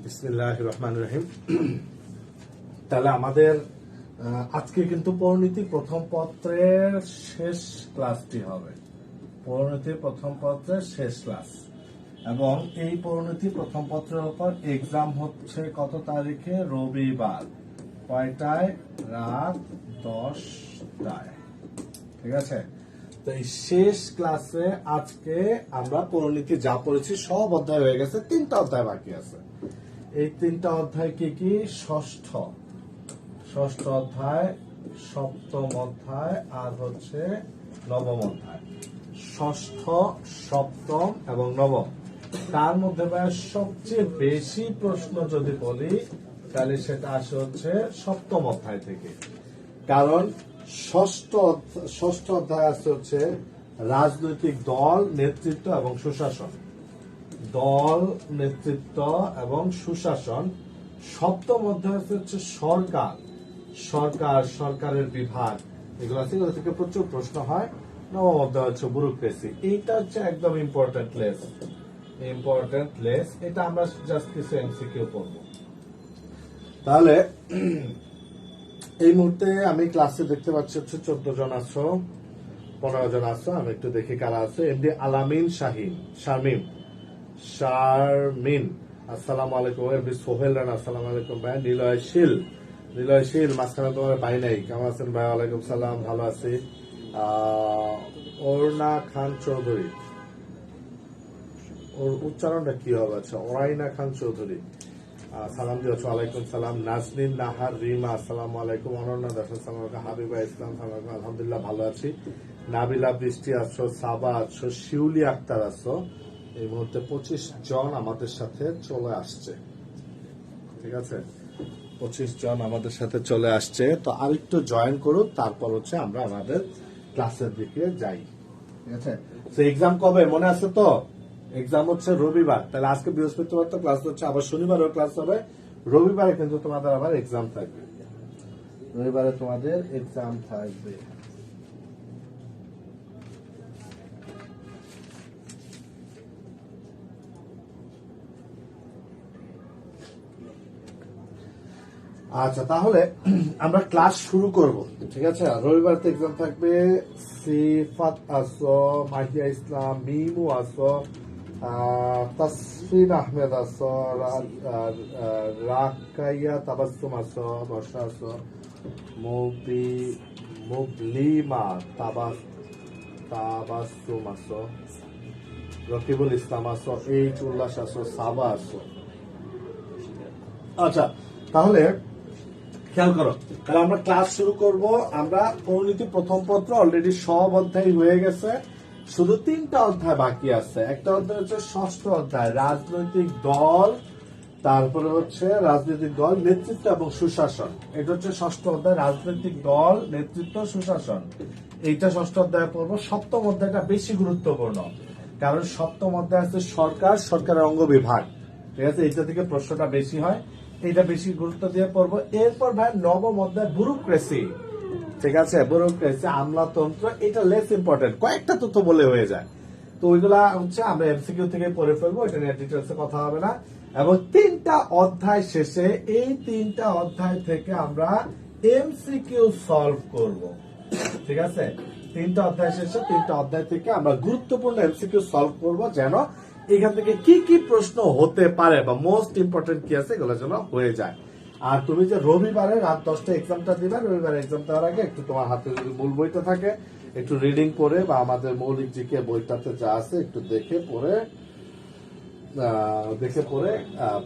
বিসমিল্লাহির রহমানির রহিম। তাহলে আমাদের আজকে কিন্তু পরিণতি প্রথম পত্রের শেষ ক্লাসটি হবে। পরিণতি প্রথম পত্রের শেষ ক্লাস, এবং এই পরিণতি প্রথম পত্রের উপর এক্সাম হচ্ছে কত তারিখে? রবিবার। কয়টায়? রাত 10টায়। ঠিক আছে। তো এই শেষ ক্লাসে আজকে আমরা পরিণতি যা পড়েছি সব অধ্যায় হয়ে গেছে, 3টা অধ্যায় বাকি আছে। এই 3টা অধ্যায় কি কি? ষষ্ঠ অধ্যায়, সপ্তম অধ্যায়, আর হচ্ছে নবম অধ্যায়। ষষ্ঠ, সপ্তম এবং নবম। তার মধ্যে সবচেয়ে বেশি প্রশ্ন যদি বলি তাহলে সেটা আসে হচ্ছে সপ্তম অধ্যায় থেকে, কারণ ষষ্ঠ অধ্যায় আছে হচ্ছে রাজনৈতিক দল, নেতৃত্ব এবং সুশাসন। দল, নেতৃত্ব এবং সুশাসন। সপ্তম অধ্যায় হচ্ছে সরকারের বিভাগ, এগুলো আছে, এগুলো থেকে প্রচুর প্রশ্ন হয়। নবম অধ্যায় হচ্ছে ব্যুরোক্রেসি। এইটা হচ্ছে একদম ইম্পর্টেন্ট লেস। এটা আমরা জাস্ট কিছু এমসিকিউ পড়বো। তাহলে এই মুহূর্তে আমি ক্লাসে দেখতে পাচ্ছি হচ্ছে 14 জন আছো, 15 জন আছো। আমি একটু দেখি কারা আছে। এমডি আলামিন শারমিন, আসসালামু আলাইকুম। এমডি সোহেল রানা, আসসালামু আলাইকুম ভাই। নিলয়শীল, মাঝখানে তোমার ভাই নাই, কেমন আছেন ভাই? ওয়ালাইকুম সালাম, ভালো আছি। অরুণা খান চৌধুরী, ওর উচ্চারণটা কি হবে? আচ্ছা, ওরাইনা খান চৌধুরী, সালাম দিয়েছ। ওয়ালাইকুম সালাম। নাজনীন নাহার রিমা, আসসালামু আলাইকুম। অনন্যা দাস, আসসালামু আলাইকুম। হাবিবা ইসলাম, আলহামদুলিল্লাহ ভালো আছি। নাবিলা বৃষ্টি আছো, সাবা আছো, শিউলি আক্তার আছো। এই মুহূর্তে 25 জন আমাদের সাথে চলে আসছে। ঠিক আছে, 25 জন আমাদের সাথে চলে আসছে। তো আরেকটু জয়েন করুন, তারপর হচ্ছে আমরা আমাদের ক্লাসের দিকে যাই। ঠিক আছে। তো এক্সাম কবে মনে আছে তো? এক্সাম হচ্ছে রবিবার। তাহলে আজকে বৃহস্পতিবার তো ক্লাস হচ্ছে, আবার শনিবারও ক্লাস হবে। রবিবারে কিন্তু তোমাদের আবার এক্সাম থাকবে। আচ্ছা, তাহলে আমরা ক্লাস শুরু করব। ঠিক আছে। রবিবার তো এক্সাম থাকবে। সিফাত আসো, মাহিয়া ইসলাম, মিমু আসো, তাসফিন আহমেদ আসো, রাকাইয়া তাবাসসুম আসো, বর্ষা আসো, মুবলিমা তাবাসসুম আসো, রকিবুল ইসলাম আসো, এইচ উল্লাস আসো, সাবা আসো। আচ্ছা, তাহলে খেয়াল করো। তাহলে আমরা ক্লাস শুরু করব। আমরা পরিণতি প্রথম পত্র অলরেডি সব অধ্যায় হয়ে গেছে, শুধু 3টা অধ্যায় বাকি আছে। একটা অধ্যায় হচ্ছে ষষ্ঠ অধ্যায়, রাজনৈতিক দল, তারপরে হচ্ছে রাজনৈতিক দল, নেতৃত্ব এবং সুশাসন। এটা হচ্ছে ষষ্ঠ অধ্যায়, রাজনৈতিক দল, নেতৃত্ব, সুশাসন। এইটা ষষ্ঠ অধ্যায় পড়বো। সপ্তম অধ্যায়টা বেশি গুরুত্বপূর্ণ, কারণ সপ্তম অধ্যায় আছে সরকারের অঙ্গ বিভাগ। ঠিক আছে, এইটা থেকে প্রশ্নটা বেশি হয়, এইটা বেশি গুরুত্ব দিয়ে পড়বো। এরপর ভাই নবম অধ্যায় ব্যুরোক্রেসি। ঠিক আছে, ব্যুরোক্রেসি, আমলাতন্ত্র, এটা লেস ইম্পর্টেন্ট, কয়েকটা তথ্য বলে হয়ে যায়। তো ওইগুলা হচ্ছে আমরা এমসিকিউ থেকে পড়ে ফেলবো, এটা নিয়ে ডিটেলসে কথা হবে না। এবং 3টা অধ্যায় শেষে এই 3টা অধ্যায় থেকে আমরা এমসিকিউ সলভ করব। ঠিক আছে, 3টা অধ্যায় শেষে 3টা অধ্যায় থেকে আমরা গুরুত্বপূর্ণ এমসিকিউ সলভ করব, যেন এখান থেকে কি কি প্রশ্ন হতে পারে বা মোস্ট ইম্পর্টেন্ট কি আছে এগুলো যেন হয়ে যায়। আর তুমি যে রবিবারে রাত 10টা এক্সামটা দিবে, রবিবারে এক্সাম দেওয়ার আগে একটু তোমার হাতে যদি মূল বইটা থাকে একটু রিডিং করে, বা আমাদের মৌলিক জিকে বইটাতে যা আছে একটু দেখে পড়ে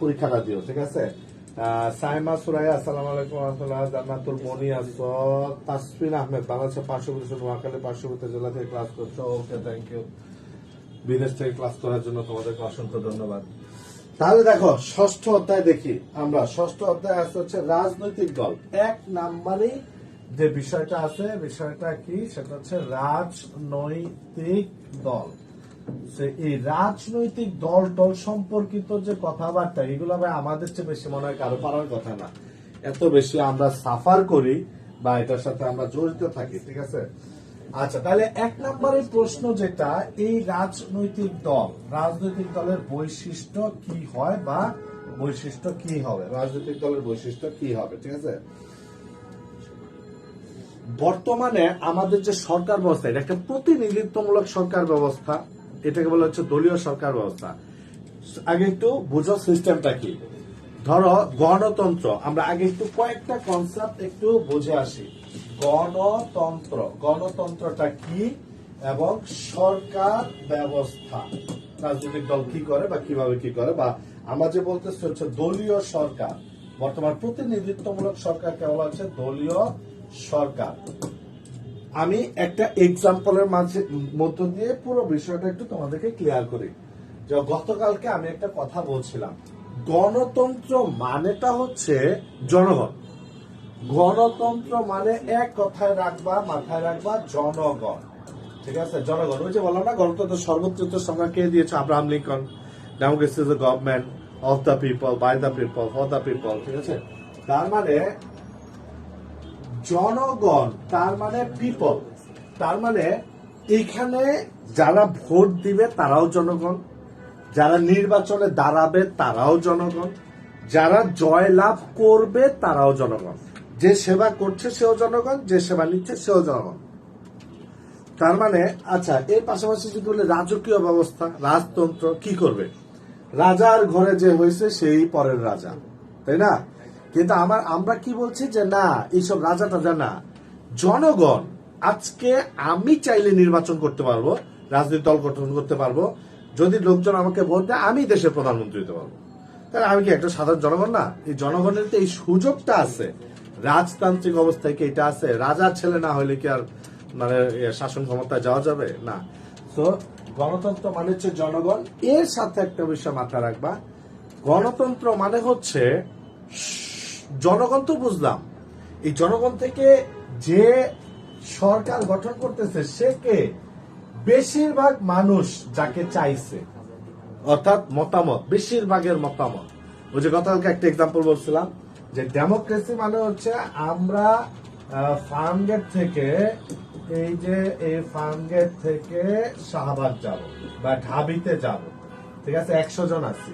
পরীক্ষাটা দিও। ঠিক আছে। সাইমা সুরাইয়া, আসসালামু আলাইকুম রহমতুল্লাহ। জান্নাতুল মনি আসো, তাসফিন আহমেদ, বাংলাদেশের পার্শ্ববর্তী নোয়াখালী পার্শ্ববর্তী জেলা থেকে ক্লাস করছো। ওকে, থ্যাংক ইউ। বিদেশ থেকে ক্লাস করার জন্য তোমাদেরকে অসংখ্য ধন্যবাদ। তাহলে দেখো, ষষ্ঠ অধ্যায় দেখি আমরা। ষষ্ঠ অধ্যায় আছে হচ্ছে রাজনৈতিক দল। 1 নম্বরে যে বিষয়টা আছে, বিষয়টা কি? সেটা হচ্ছে রাজনৈতিক দল। এই রাজনৈতিক দল সম্পর্কিত যে কথাবার্তা, এগুলো ভাই আমাদের চেয়ে বেশি মনে হয় কারো পারার কথা না। এত বেশি আমরা সাফার করি বা এটার সাথে আমরা জড়িত থাকি। ঠিক আছে। আচ্ছা, তাহলে 1 নম্বরের প্রশ্ন যেটা, এই রাজনৈতিক দলের বৈশিষ্ট্য কি হয় বা বৈশিষ্ট্য কি হবে, রাজনৈতিক দলের বৈশিষ্ট্য কি হবে, ঠিক আছে। বর্তমানে আমাদের যে সরকার ব্যবস্থা, এটা একটা প্রতিনিধিত্বমূলক সরকার ব্যবস্থা, এটাকে বলা হচ্ছে দলীয় সরকার ব্যবস্থা। আগে একটু বুঝো সিস্টেমটা কি। ধরো গণতন্ত্র, আমরা আগে একটু কয়েকটা কনসেপ্ট একটু বুঝে আসি। গণতন্ত্র, গণতন্ত্রটা কি এবং সরকার ব্যবস্থা, রাজনৈতিক দল কি করে বা কিভাবে কি করে, বা আমরা যে বলতেছি হচ্ছে দলীয় সরকার। বর্তমান প্রতিনিধিত্বমূলক সরকারকে বলা হচ্ছে দলীয় সরকার। আমি একটা এক্সাম্পলের মধ্য দিয়ে পুরো বিষয়টা একটু তোমাদেরকে ক্লিয়ার করি। যে গতকালকে আমি একটা কথা বলছিলাম, গণতন্ত্র মানেটা হচ্ছে জনগণ। গণতন্ত্র মানে এক কথায় রাখবা, মাথায় রাখবা, জনগণ, ঠিক আছে। জনগণ, ওই যে বললাম না, গণতন্ত্র সর্বোচ্চ সংজ্ঞা কে দিয়েছে? Abraham Lincoln. Democracy is the government of the people, by the people, for the people, ঠিক আছে। তার মানে জনগণ, তার মানে পিপল, তার মানে এখানে যারা ভোট দিবে তারাও জনগণ, যারা নির্বাচনে দাঁড়াবে তারাও জনগণ, যারা জয়লাভ করবে তারাও জনগণ, যে সেবা করছে সেও জনগণ, যে সেবা নিচ্ছে সেও জনগণ। তার মানে আচ্ছা, এর পাশাপাশি যদি বলে রাজকীয় ব্যবস্থা, রাজতন্ত্র কি করবে? রাজার ঘরে যে হয়েছে সেই পরের রাজা, তাই না? কিন্তু আমরা কি বলছি যে না, এইসব রাজা টাজা না, জনগণ। আজকে আমি চাইলে নির্বাচন করতে পারবো, রাজনৈতিক দল গঠন করতে পারবো, যদি লোকজন আমাকে ভোট দেয় আমি দেশের প্রধানমন্ত্রী হতে পারবো। তাহলে আমি কি একটা সাধারণ জনগণ না? এই জনগণের তো এই সুযোগটা আছে, রাজতান্ত্রিক অবস্থায় কি এটা আছে? রাজার ছেলে না হলে কি আর মানে শাসন ক্ষমতায় যাওয়া যাবে না? তো গণতন্ত্র মানে হচ্ছে জনগণ। এর সাথে একটা বিষয় মাথায় রাখবা, গণতন্ত্র মানে হচ্ছে জনগণ তো বুঝলাম, এই জনগণ থেকে যে সরকার গঠন করতেছে সে কে? বেশিরভাগ মানুষ যাকে চাইছে, অর্থাৎ মতামত, বেশিরভাগের মতামত। ওই যে গতকালকে একটা এক্সাম্পল বলছিলাম যে ডেমোক্রেসি মানে হচ্ছে আমরা ফার্ম গেট থেকে, এই যে এই ফার্ম গেট থেকে শাহবাগ যাব বা ঢাবিতে যাব, ঠিক আছে, 100 জন আছি,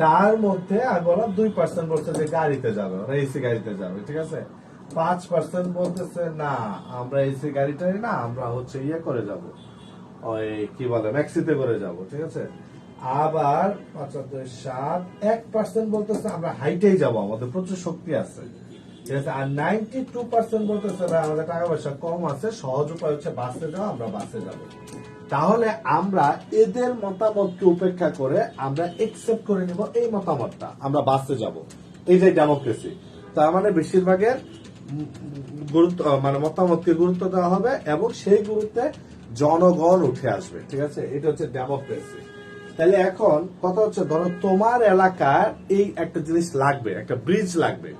তার মধ্যে আমি বললাম 2% বলছে যে গাড়িতে যাবে, ওরা এসি গাড়িতে যাবে, ঠিক আছে। 5% বলতেছে না, আমরা এসি গাড়িটাই না, আমরা হচ্ছে ইয়ে করে যাব, ওই কি বলে ম্যাক্সিতে করে যাব, ঠিক আছে। আবার 1% বলতেছে আমরা হাইটেই যাব, আমাদের প্রচুর শক্তি আছে, ঠিক আছে। আর 92% বলতেছে না, আমাদের টাকা পয়সা কম আছে, সহজ উপায় হচ্ছে বাসে যাওয়া, আমরা বাসে যাব। তাহলে আমরা এদের মতামতকে উপেক্ষা করে আমরা একসেপ্ট করে নিব এই মতামতটা, আমরা বাসে যাব, এই যে ডেমোক্রেসি। তার মানে বেশিরভাগের গুরুত্ব, মানে মতামতকে গুরুত্ব দেওয়া হবে এবং সেই গুরুত্বে জনগণ উঠে আসবে, ঠিক আছে। এটা হচ্ছে ডেমোক্রেসি। তাহলে এখন কথা হচ্ছে, ধরো তোমার এলাকার এই একটা জিনিস লাগবে, একটা ব্রিজ লাগবে,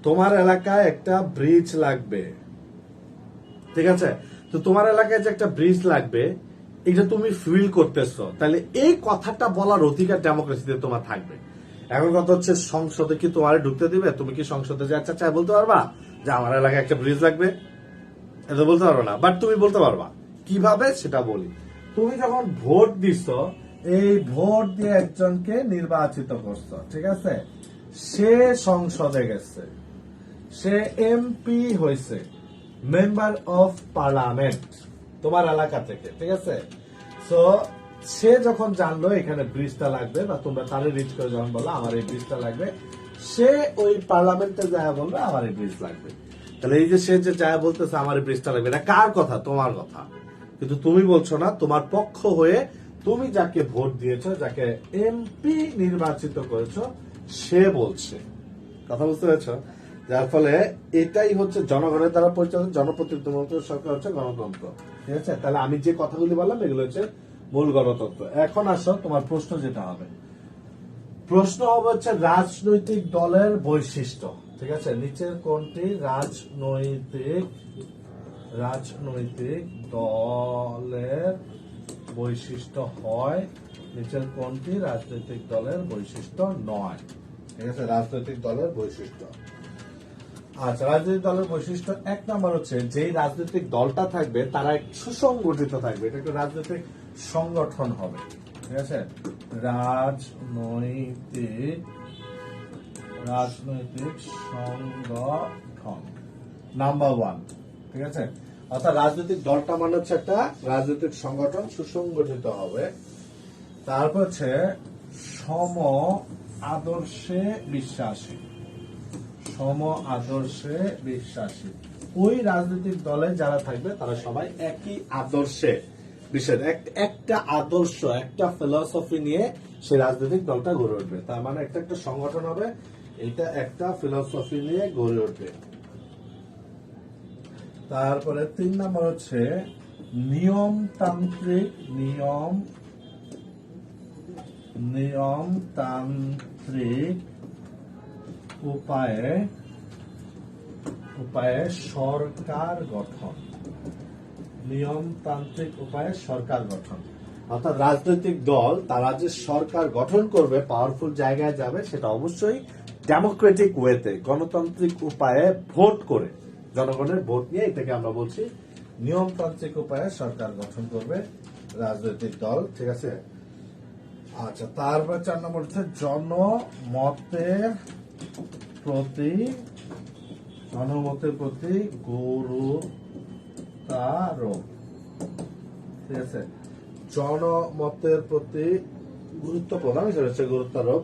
তোমার এলাকায় একটা ব্রিজ লাগবে, ঠিক আছে। তো তোমার এলাকায় যে একটা ব্রিজ লাগবে, এটা তুমি ফিল করতেছো, তাহলে এই কথাটা বলার অধিকার ডেমোক্রেসিতে তোমার থাকবে। এখন কথা হচ্ছে, সংসদে কি তোমার ঢুকতে দিবে? তুমি কি সংসদে যে আচ্ছা বলতে পারবা যে আমার এলাকায় একটা ব্রিজ লাগবে? এটা বলতে পারবো না, বাট তুমি বলতে পারবা। কিভাবে সেটা বলি। তুমি যখন ভোট দিচ্ছ, এই ভোট দিয়ে একজনকে নির্বাচিত করছো, ঠিক আছে, সে সংসদে গেছে, সে এমপি হয়েছে, মেম্বার অফ পার্লামেন্ট তোমার এলাকা থেকে, ঠিক আছে। সো সে যখন জানলো এখানে ব্রিজটা লাগবে, বা তোমরা তারে রিচ করে যখন বললো আমার এই ব্রিজটা লাগবে, সে ওই পার্লামেন্টে যায় বলবে আমার এই ব্রিজ লাগবে। তাহলে এই যে সে যে যায় বলতেছে আমার এই ব্রিজটা লাগবে, এটা কার কথা? তোমার কথা। কিন্তু তুমি বলছো না, তোমার পক্ষ হয়ে তুমি যাকে ভোট দিয়েছো, যাকে এমপি নির্বাচিত করেছো, সে বলছে। কথা বুঝতে পেরেছো? যার ফলে এটাই হচ্ছে জনগণের দ্বারা পরিচালিত জনপ্রতিনিধিত্ব সরকার হচ্ছে গণতন্ত্র, ঠিক আছে। তাহলে আমি যে কথাগুলি বললাম এগুলো হচ্ছে মূল গণতন্ত্র। এখন আসো তোমার প্রশ্ন যেটা হবে, প্রশ্ন হবে হচ্ছে রাজনৈতিক দলের বৈশিষ্ট্য, ঠিক আছে। নিচের কোনটি রাজনৈতিক দলের বৈশিষ্ট্য হয়, নিচের কোনটি রাজনৈতিক দলের বৈশিষ্ট্য নয়, ঠিক আছে। রাজনৈতিক দলের বৈশিষ্ট্য, আচ্ছা, রাজনৈতিক দলের বৈশিষ্ট্য 1 নম্বর হচ্ছে, যেই রাজনৈতিক দলটা থাকবে তারা সুসংগঠিত থাকবে, এটা একটা রাজনৈতিক সংগঠন হবে, ঠিক আছে। রাজনৈতিক রাজনৈতিক সংগঠন নাম্বার 1। ঠিক আছে, অর্থাৎ রাজনৈতিক দলটা মানে হচ্ছে একটা রাজনৈতিক সংগঠন, সুসংগঠিত হবে। তারপর হচ্ছে সম আদর্শে বিশ্বাসী, সম আদর্শে বিশ্বাসী। ওই রাজনৈতিক দলে যারা থাকবে তারা সবাই একই আদর্শে বিশ্বাস, একটা আদর্শ, একটা ফিলসফি নিয়ে সেই রাজনৈতিক দলটা গড়ে উঠবে। তার মানে একটা একটা সংগঠন হবে, এটা একটা ফিলসফি নিয়ে গড়ে উঠবে। তারপরে 3 নম্বর হচ্ছে নিয়মতান্ত্রিক, নিয়মতান্ত্রিক উপায়ে সরকার গঠন, নিয়মতান্ত্রিক উপায়ে সরকার গঠন। অর্থাৎ রাজনৈতিক দল তারা যে সরকার গঠন করবে, পাওয়ারফুল জায়গায় যাবে, সেটা অবশ্যই ডেমোক্রেটিক ওয়েতে, গণতান্ত্রিক উপায়ে ভোট করে, জনগণের ভোট নিয়ে, এটাকে আমরা বলছি নিয়মতান্ত্রিক উপায়ে সরকার গঠন করবে রাজনৈতিক দল। ঠিক আছে, আচ্ছা। তারপর 4 নম্বর হচ্ছে জনমতের প্রতি গুরুত্বারোপ। ঠিক আছে, জনমতের প্রতি গুরুত্ব প্রদান, সেটা হচ্ছে গুরুত্বারোপ।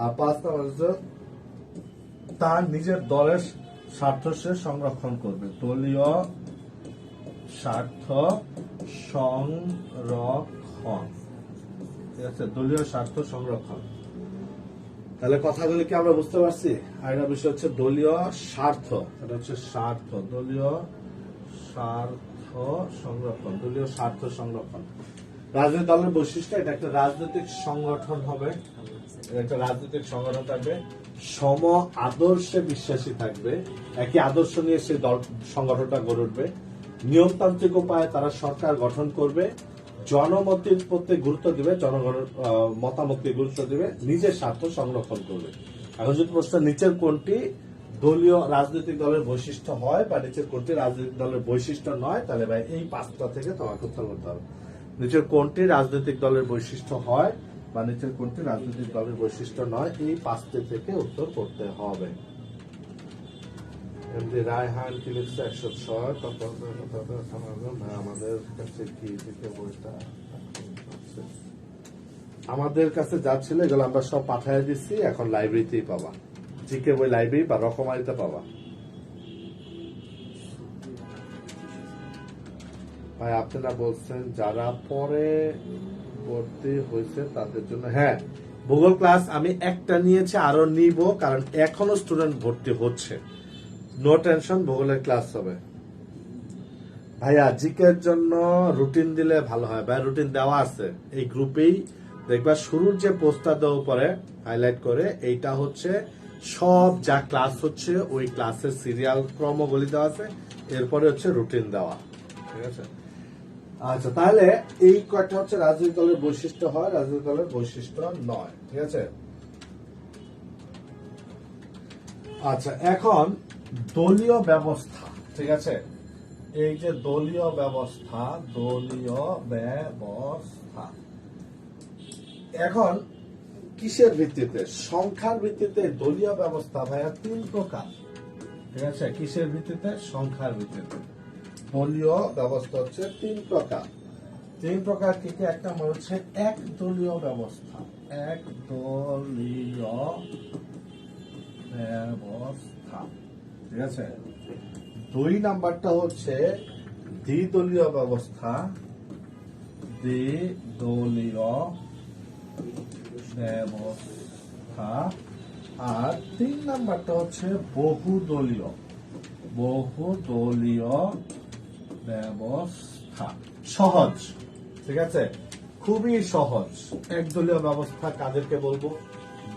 আর 5 নম্বর হচ্ছে তার নিজের দলের স্বার্থ সে সংরক্ষণ করবে, দলীয় স্বার্থ সংরক্ষণ। ঠিক আছে, দলীয় স্বার্থ সংরক্ষণ। তাহলে কথাগুলি কি আমরা বুঝতে পারছি? আর একটা বিষয় হচ্ছে দলীয় স্বার্থ, এটা হচ্ছে স্বার্থ, দলীয় স্বার্থ সংরক্ষণ, দলীয় স্বার্থ সংরক্ষণ। রাজনৈতিক দলের বৈশিষ্ট্য, এটা একটা রাজনৈতিক সংগঠন হবে, একটা রাজনৈতিক সংগঠন থাকবে, সম আদর্শে বিশ্বাসী থাকবে, একই আদর্শ নিয়ে সেই দল সংগঠনটা গড়ে উঠবে, নিয়মতান্ত্রিক উপায়ে তারা সরকার গঠন করবে, জনমতের প্রতি গুরুত্ব দিবে, জনগণের মতামতকে গুরুত্ব দিবে, নিজের স্বার্থ সংরক্ষণ করবে। এখন যদি প্রশ্ন নিচের কোনটি দলীয় রাজনৈতিক দলের বৈশিষ্ট্য হয় বা নিচের কোনটি রাজনৈতিক দলের বৈশিষ্ট্য নয়, তাহলে ভাই এই 5টা থেকে তোমাকে উত্তর করতে হবে। নিচের কোনটি রাজনৈতিক দলের বৈশিষ্ট্য হয় বা নিচের কোনটি রাজনৈতিক দলের বৈশিষ্ট্য নয়, এই 5টি থেকে উত্তর করতে হবে। এমডি রায়হান কি লিখছে 106, আমাদের কাছে কি থেকে বইটা, আমাদের কাছে যা ছিল এগুলো আমরা সব পাঠিয়ে দিচ্ছি, এখন লাইব্রেরিতেই পাবা, জিকে বই লাইব্রেরি বা রকমারিতে পাবা। ভাই আপনারা বলছেন যারা পরে ভর্তি হয়েছে তাদের জন্য, হ্যাঁ ভূগোল ক্লাস আমি একটা নিয়েছি, আরো নিব, কারণ এখনো স্টুডেন্ট ভর্তি হচ্ছে, নো টেনশন, ভূগোলের ক্লাস হবে। ভাইয়া জিকের জন্য রুটিন দিলে ভালো হয়, ভাই রুটিন দেওয়া আছে এই গ্রুপেই, দেখবা শুরুর যে পোস্টটা দেওয়া পরে হাইলাইট করে, এইটা হচ্ছে সব যা ক্লাস হচ্ছে ওই ক্লাসের সিরিয়াল ক্রমগুলি দেওয়া আছে, এরপরে হচ্ছে রুটিন দেওয়া। ঠিক আছে, আচ্ছা তাহলে এই কয়টা হচ্ছে রাজনৈতিক দলের বৈশিষ্ট্য হয়, রাজনৈতিক দলের বৈশিষ্ট্য নয়। ঠিক আছে, আচ্ছা এখন দলীয় ব্যবস্থা। ঠিক আছে, এই যে দলীয় ব্যবস্থা, দলীয় ব্যবস্থা এখন কিসের ভিত্তিতে? সংখ্যার ভিত্তিতে দলীয় ব্যবস্থা ভাইয়া 3 প্রকার। ঠিক আছে, কিসের ভিত্তিতে? সংখ্যার ভিত্তিতে দলীয় ব্যবস্থা হচ্ছে 3 প্রকার। 3 প্রকার কি কি? একটা হচ্ছে এক দলীয় ব্যবস্থা, এক দলীয় ব্যবস্থা। ঠিক আছে, 2 নাম্বারটা হচ্ছে দ্বিদলীয় ব্যবস্থা, দ্বিদলীয় ব্যবস্থা। আর 3 নাম্বারটা হচ্ছে বহুদলীয়, বহুদলীয় ব্যবস্থা। সহজ, ঠিক আছে, খুবই সহজ। একদলীয় ব্যবস্থা কাদেরকে বলবো,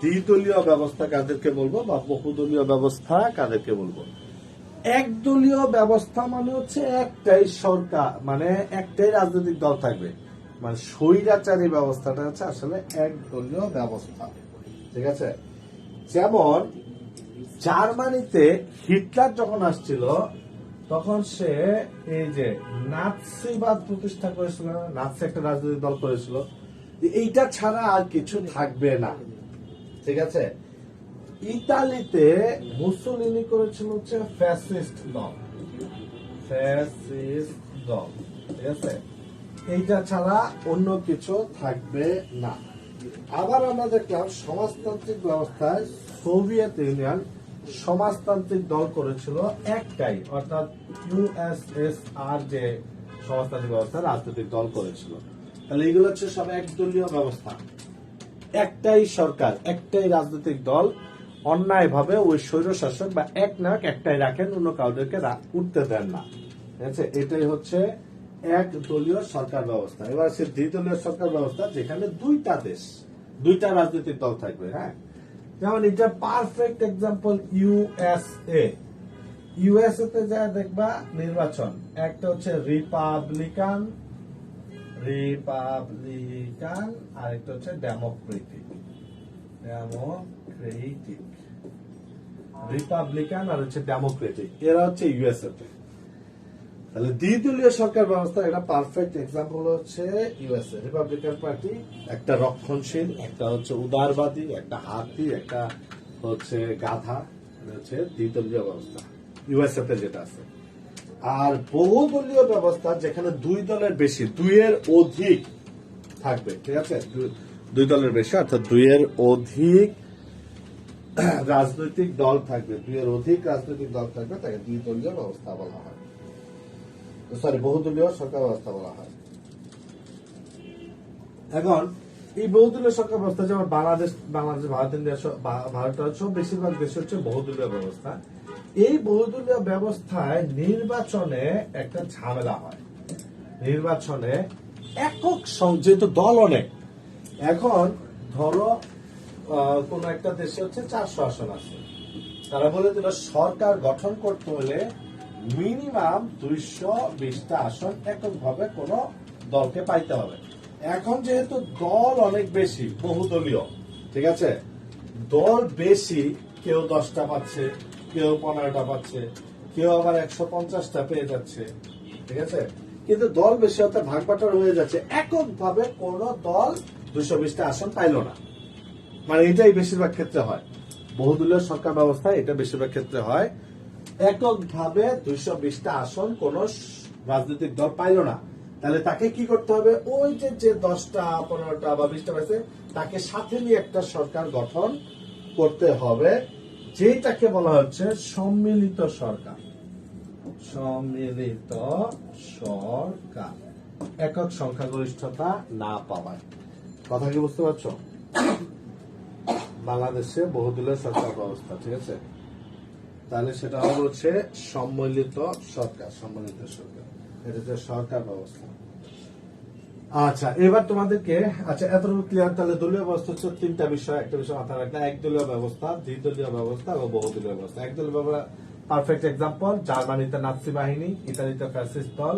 দ্বিদলীয় ব্যবস্থা কাদেরকে বলবো, বা বহুদলীয় ব্যবস্থা কাদেরকে বলবো। একদলীয় ব্যবস্থা মানে হচ্ছে একটাই সরকার, মানে একটাই রাজনৈতিক দল থাকবে, মানে স্বৈরাচারী ব্যবস্থাটা হচ্ছে আসলে একদলীয় ব্যবস্থা। ঠিক আছে, যেমন জার্মানিতে হিটলার যখন আসছিল তখন সে এই যে নাৎসিবাদ প্রতিষ্ঠা করেছিল, নাৎসি একটা রাজনৈতিক দল করেছিল, এইটা ছাড়া আর কিছু থাকবে না। ঠিক আছে, ইতালিতে মুসোলিনি করেছিল হচ্ছে ফ্যাসিস্ট দল, ফ্যাসিস্ট দল, ঠিক আছে? এইটা ছাড়া অন্য কিছু থাকবে না। আবার আমরা দেখলাম সমাজতান্ত্রিক ব্যবস্থায় সোভিয়েত ইউনিয়ন সমাজতান্ত্রিক দল করেছিল একটাই, অর্থাৎ ইউএসএসআর যে সমাজতান্ত্রিক ব্যবস্থা রাজনৈতিক দল করেছিল। তাহলে এগুলো হচ্ছে সব একদলীয় ব্যবস্থা, একটাই সরকার, একটাই রাজনৈতিক দল অন্যায় ভাবে ওই স্বৈরশাসক বা এক নায়ক একটাই রাখেন, অন্য কাউদেরকে উঠতে দেন না, ঠিক আছে? এটাই হচ্ছে এক দলীয় সরকার ব্যবস্থা। এবার সে দ্বিদলীয় সরকার ব্যবস্থা, যেখানে দুইটা দেশ, দুইটা রাজনৈতিক দল থাকবে। হ্যাঁ, যেমন এটা পারফেক্ট এক্সাম্পল ইউএসএ। ইউএসএ তে যা দেখবা নির্বাচন, একটা হচ্ছে রিপাবলিকান, আর একটা হচ্ছে ডেমোক্রেটিক। রিপাবলিকান আর হচ্ছে ডেমোক্রেটিক, এরা হচ্ছে ইউএসএ তে। তাহলে দ্বিদলীয় সরকার ব্যবস্থা এটা পারফেক্ট এক্সাম্পল হচ্ছে ইউএসএ। রিপাবলিকান পার্টি একটা রক্ষণশীল, একটা হচ্ছে উদারবাদী, একটা হাতি, একটা হচ্ছে গাধা, হচ্ছে দ্বিদলীয় ব্যবস্থা ইউএসএ তে যেটা আছে। আর বহুদলীয় ব্যবস্থা যেখানে দুই দলের বেশি, দুইয়ের অধিক থাকবে, ঠিক আছে? দুই দলের বেশি অর্থাৎ দুইয়ের অধিক রাজনৈতিক দল থাকবে, দুইয়ের অধিক রাজনৈতিক দল থাকবে, তাকে দ্বিদলীয় ব্যবস্থা বলা হয়, সরি বহুদলীয় সরকার ব্যবস্থা বলা হয়। এখন এই বহুদলীয় সরকার ব্যবস্থা যেমন বাংলাদেশ, ভারতের সব বেশিরভাগ দেশে হচ্ছে বহুদলীয় ব্যবস্থা। এই বহুদলীয় ব্যবস্থায় নির্বাচনে একটা ঝামেলা হয়। নির্বাচনে একক যেহেতু দল অনেক, এখন ধরো কোন একটা দেশে হচ্ছে 400 আসন আছে, তারা বলে দিল সরকার গঠন করতে হলে মিনিমাম 220টা আসন এককভাবে কোন দলকে পাইতে হবে। এখন যেহেতু দল অনেক বেশি, বহুদলীয়, ঠিক আছে? দল বেশি, কেউ 10টা পাচ্ছে, কেউ 15টা পাচ্ছে, কেউ আবার 150টা পেয়ে যাচ্ছে, ঠিক আছে? কিন্তু দল বেশি হতে ভাগ বাটোয়ার হয়ে যাচ্ছে, এককভাবে কোন দল 220টা আসন পাইল না। মানে এটাই বেশিরভাগ ক্ষেত্রে হয় বহুদলীয় সরকার ব্যবস্থায়, এটা বেশিরভাগ ক্ষেত্রে হয় এককভাবে 220টা আসন কোন রাজনৈতিক দল পাইল না। তাহলে তাকে কি করতে হবে? ওই যে 10টা 15টা বা 20টা পাইছে, তাকে সাথে নিয়ে একটা সরকার গঠন করতে হবে, যেটাকে বলা হচ্ছে সম্মিলিত সরকার। সম্মিলিত সরকার, একক সংখ্যাগরিষ্ঠতা না পাওয়ায়। কথা কি বুঝতে পারছো? বাংলাদেশে বহুদলীয় সরকার ব্যবস্থা, ঠিক আছে? তাহলে সেটা হবে হচ্ছে সম্মিলিত সরকার, সম্মিলিত সরকার, এটা হচ্ছে সরকার ব্যবস্থা। আচ্ছা, এবার তোমাদেরকে, আচ্ছা এতটুকু ক্লিয়ার। তাহলে দলীয় ব্যবস্থা হচ্ছে তিনটা বিষয়, একটা বিষয় মাথায় রাখলে, একদলীয় ব্যবস্থা, দ্বিদলীয় ব্যবস্থা এবং বহুদলীয় ব্যবস্থা। একদলীয় ব্যবস্থা পারফেক্ট এক্সাম্পল জার্মানিতে নাৎসি বাহিনী, ইতালিতে ফ্যাসিস্ট দল,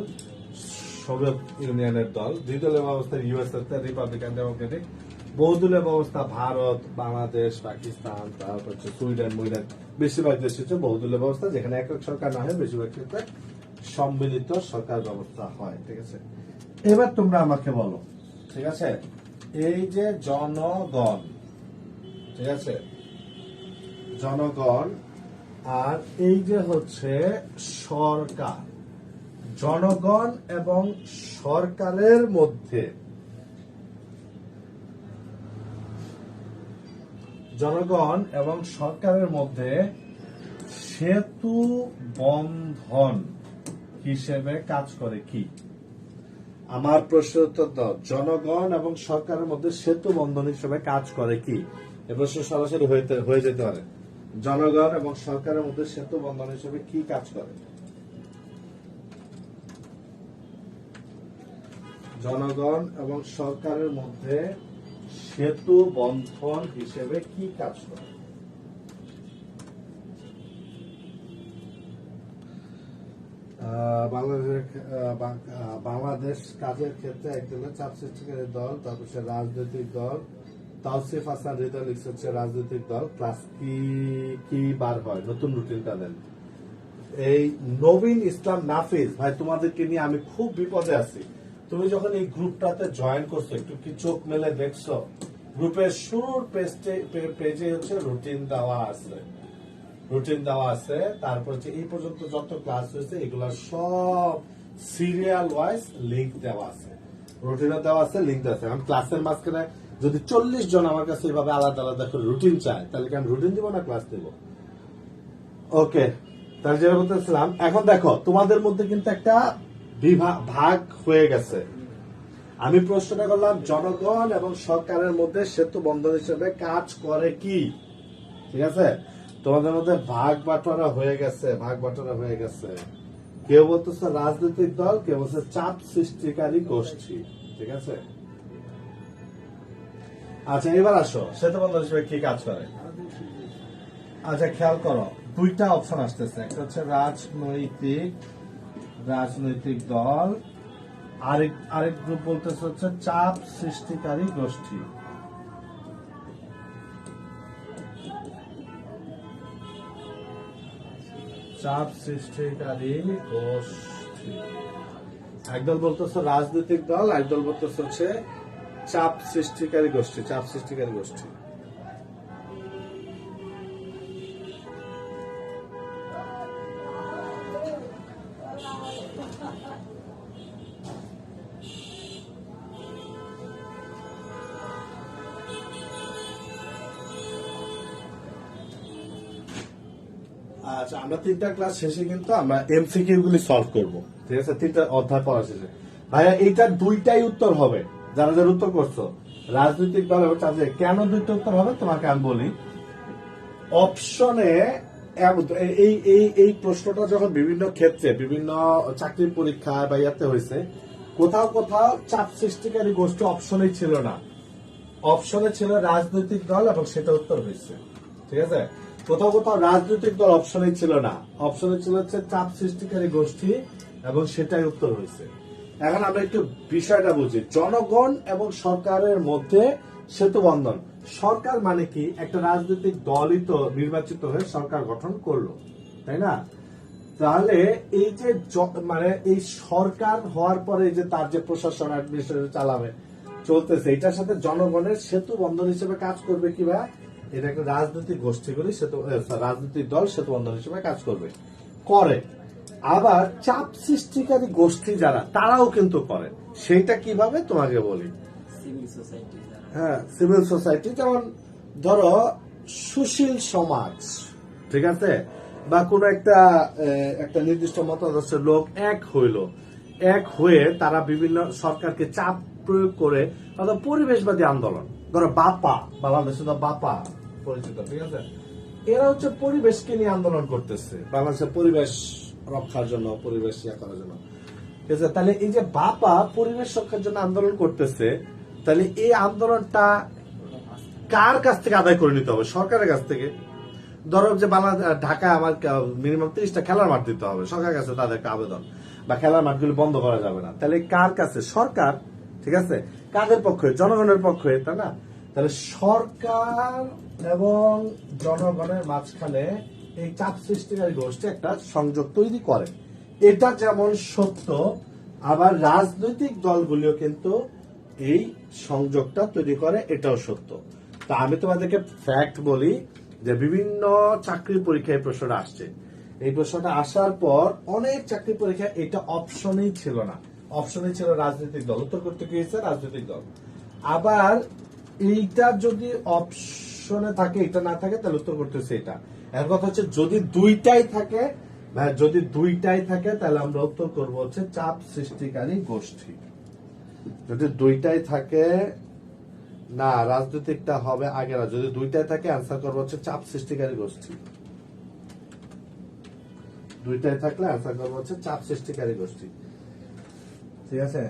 সোভিয়েত ইউনিয়নের দল। দ্বিদলীয় ব্যবস্থা ইউএসএ তে রিপাবলিকান, ডেমোক্রেটিক। বহুদলীয় ব্যবস্থা ভারত, বাংলাদেশ, পাকিস্তান, তারপর হচ্ছে সুইডেন, বেশিরভাগ দেশ হচ্ছে বহুদলীয় ব্যবস্থা, যেখানে একক সরকার না হয় বেশিরভাগ ক্ষেত্রে সম্মিলিত সরকার ব্যবস্থা হয়, ঠিক আছে? এবার তোমরা আমাকে বলো, ঠিক আছে, এই যে জনগণ, ঠিক আছে, জনগণ, আর এই যে হচ্ছে সরকার, জনগণ এবং সরকারের মধ্যে, জনগণ এবং সরকারের মধ্যে সেতু বন্ধন হিসেবে কাজ করে কি? আমার প্রশ্ন উত্তর দাও। জনগণ এবং সরকারের মধ্যে সেতু বন্ধন হিসেবে কাজ করে কি? এ প্রশ্ন সরাসরি হয়ে যেতে পারে। জনগণ এবং সরকারের মধ্যে সেতু বন্ধন হিসেবে কি কাজ করে? জনগণ এবং সরকারের মধ্যে সেতু বন্ধন হিসেবে কি কাজ করে? বাংলাদেশ কাজের ক্ষেত্রে একদলের চাপ সৃষ্টিকারী দল, তারপর রাজনৈতিক দল। তাওসিফ হাসান হৃদয় লিখছে হচ্ছে রাজনৈতিক দল। ক্লাস কি বার হয়? নতুন রুটিনটা দেন। এই নবীন ইসলাম নাফিজ ভাই, তোমাদেরকে নিয়ে আমি খুব বিপদে আছি। তুমি যখন এই গ্রুপটাতে জয়েন করছো, একটু কি চোখ মেলে দেখছো? গ্রুপের শুরুর পেজে হচ্ছে রুটিন দেওয়া আছে, তারপর হচ্ছে এই পর্যন্ত যত ক্লাস হয়েছে এগুলা সব সিরিয়াল ওয়াইজ লিংক দেওয়া আছে, রুটিনও দেওয়া আছে, লিংক দেওয়া আছে। আমি ক্লাসের মাঝখানে যদি 40 জন আমার কাছে এইভাবে আলাদা আলাদা করে রুটিন চায়, তাহলে কি আমি রুটিন দিব না ক্লাস দিব? ওকে, তাহলে যেটা বলতেছিলাম, এখন দেখো তোমাদের মধ্যে কিন্তু একটা ভাগ হয়ে গেছে। আমি প্রশ্নটা করলাম জনগণ এবং সরকারের মধ্যে সেতু বন্ধন হিসেবে কাজ করে কি, ঠিক আছে? তোমাদের মধ্যে ভাগ বাটোয়ারা হয়ে গেছে। কেউ বলতেছে রাজনৈতিক দল, কেউ বলছে চাপ সৃষ্টিকারী গোষ্ঠী, ঠিক আছে? আচ্ছা, এবার আসো সেতু বন্ধন হিসেবে কি কাজ করে। আচ্ছা, খেয়াল করো, দুইটা অপশন আসতেছে, একটা হচ্ছে রাজনৈতিক দল, আরেক গ্রুপ বলতেছে হচ্ছে চাপ সৃষ্টিকারী গোষ্ঠী। একদল বলতেছে রাজনৈতিক দল, একদল বলতেছে হচ্ছে চাপ সৃষ্টিকারী গোষ্ঠী। আচ্ছা, আমরা 3টা ক্লাস শেষে কিন্তু আমরা এমসিকিউ গুলি সলভ করব, ঠিক আছে? 3টা অধ্যায় পড়া শেষে। ভাইয়া এইটার 2টাই উত্তর হবে, যারা যারা উত্তর করছো রাজনৈতিক দল এবং কেন 2টা উত্তর হবে তোমাকে আমি বলি। অপশনে এই প্রশ্নটা যখন বিভিন্ন ক্ষেত্রে বিভিন্ন চাকরির পরীক্ষায় বা ইয়াতে হয়েছে, কোথাও চাপ সৃষ্টিকারী গোষ্ঠী অপশনে ছিল না, অপশনে ছিল রাজনৈতিক দল এবং সেটা উত্তর হয়েছে, ঠিক আছে? কোথাও রাজনৈতিক দল অপশনে ছিল না, অপশনে ছিল হচ্ছে চাপ সৃষ্টিকারী গোষ্ঠী এবং সেটাই উত্তর হয়েছে। এখন আমরা একটু বিষয়টা বুঝি, জনগণ এবং সরকারের মধ্যে সেতু বন্ধন। সরকার মানে কি? একটা রাজনৈতিক দলই তো নির্বাচিত হয়ে সরকার গঠন করলো, তাই না? তাহলে এই যে মানে এই সরকার হওয়ার পরে যে তার যে প্রশাসন অ্যাডমিনিস্ট্রেশন চালাবে চলতেছে, এটার সাথে জনগণের সেতু বন্ধন হিসেবে কাজ করবে কি? বা এটা একটা রাজনৈতিক গোষ্ঠীগুলি রাজনৈতিক দল সেতু বন্ধন হিসেবে কাজ করে। আবার চাপ সৃষ্টিকারী গোষ্ঠী যারা, তারাও কিন্তু করে। সেইটা কিভাবে তোমাকে বলি। সিভিল সোসাইটি, যেমন ধরো সুশীল সমাজ, ঠিক আছে? বা কোন একটা নির্দিষ্ট মতাদর্শের লোক এক হয়ে তারা বিভিন্ন সরকারকে চাপ প্রয়োগ করে, অর্থাৎ পরিবেশবাদী আন্দোলন। ধরো বাংলাদেশে তো বাপা পরিচিত, ঠিক আছে? এরা হচ্ছে পরিবেশকে নিয়ে আন্দোলন করতেছে, বাংলাদেশের পরিবেশ রক্ষার জন্য, পরিবেশ করার জন্য, ঠিক আছে? তাহলে এই যে বাপা পরিবেশ রক্ষার জন্য আন্দোলন করতেছে, তাহলে এই আন্দোলনটা কার কাছ থেকে আদায় করে নিতে হবে? সরকারের কাছ থেকে। ধরো যে ঢাকায় আমার মিনিমাম 30টা খেলার মাঠ দিতে হবে, সরকারের কাছে তাদের একটা আবেদন, বা খেলার মাঠগুলি বন্ধ করা যাবে না। তাহলে কার কাছে? সরকার, ঠিক আছে? কাদের পক্ষে? জনগণের পক্ষে, তাই না? তাহলে সরকার এবং জনগণের মাঝখানে এই চাপ সৃষ্টিকারী গোষ্ঠী একটা সংযোগ তৈরি করে। এটা যেমন সত্য, আবার রাজনৈতিক দলগুলিও কিন্তু এই সংযোগটা তৈরি করে, এটাও সত্য। তা আমি তোমাদেরকে ফ্যাক্ট বলি যে বিভিন্ন চাকরির পরীক্ষায় এই প্রশ্নটা আসছে। এই প্রশ্নটা আসার পর অনেক চাকরি পরীক্ষা এটা অপশনেই ছিল না, অপশনে ছিল রাজনৈতিক দল। উত্তর করতে গিয়েছে রাজনৈতিক দল। আবার এইটা যদি অপশনে থাকে, এটা না থাকে, তাহলে উত্তর করতেছে এটা। এর কথা হচ্ছে যদি দুইটাই থাকে তাহলে আমরা উত্তর করব হচ্ছে চাপ সৃষ্টিকারী গোষ্ঠী। যদি দুইটাই থাকে না, রাজনৈতিকটা হবে আগে না। যদি দুইটাই থাকে অ্যান্সার করবো হচ্ছে চাপ সৃষ্টিকারী গোষ্ঠী। দুইটাই থাকলে অ্যান্সার করবো হচ্ছে চাপ সৃষ্টিকারী গোষ্ঠী, ঠিক আছে?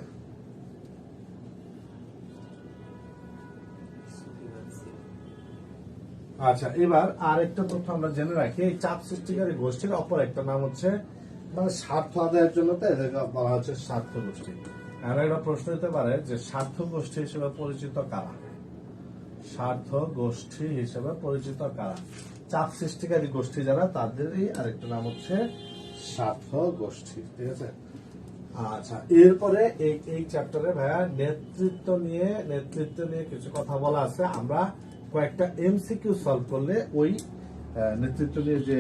আচ্ছা, এবার আরেকটা তথ্য আমরা জেনে রাখি। এই চাপ সৃষ্টিকারী গোষ্ঠীর অপর একটা নাম হচ্ছে, মানে স্বার্থ আদায়ের জন্য তো এদেরকে বলা হচ্ছে স্বার্থ গোষ্ঠী। আর একটা প্রশ্ন হতে পারে যে স্বার্থ গোষ্ঠী হিসেবে পরিচিত কারা? স্বার্থ গোষ্ঠী হিসেবে পরিচিত কারা? চাপ সৃষ্টিকারী গোষ্ঠী যারা, তাদেরই আরেকটা নাম হচ্ছে স্বার্থ গোষ্ঠী, ঠিক আছে? আচ্ছা, এরপরে এই চ্যাপ্টারে ভাইয়া নেতৃত্ব নিয়ে কিছু কথা বলা আছে। আমরা কয়েকটা এমসিকিউ সলভ করলে ওই নেতৃত্ব নিয়ে যে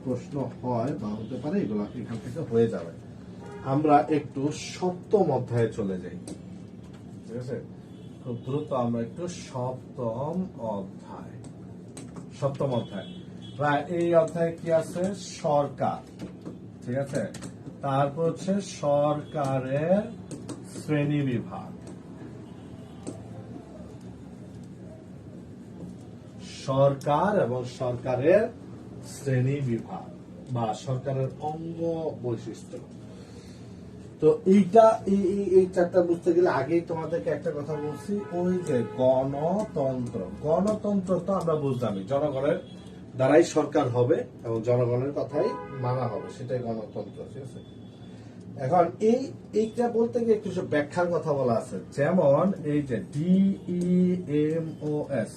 প্রশ্ন হয় বা হতে পারে এগুলো এখান থেকে হয়ে যাবে। আমরা একটু সপ্তম অধ্যায়ে চলে যাই, ঠিক আছে? খুব দ্রুত আমরা একটু সপ্তম অধ্যায় এই অধ্যায়ে কি আছে? সরকার, ঠিক আছে? তারপর হচ্ছে সরকারের শ্রেণী বিভাগ, সরকার এবং সরকারের শ্রেণী বিভাগ বা সরকারের অঙ্গ বৈশিষ্ট্য। তো এই চ্যাপ্টার বুঝতে গেলে আগেই তোমাদেরকে একটা কথা বলছি, ওই যে গণতন্ত্র তো আমরা বুঝলামই, জনগণের দ্বারাই সরকার হবে এবং জনগণের কথাই মানা হবে, সেটাই গণতন্ত্র, ঠিক আছে? এখন এইটা বলতে গিয়ে একটু ব্যাখ্যার কথা বলা আছে, যেমন এই যে DEMOS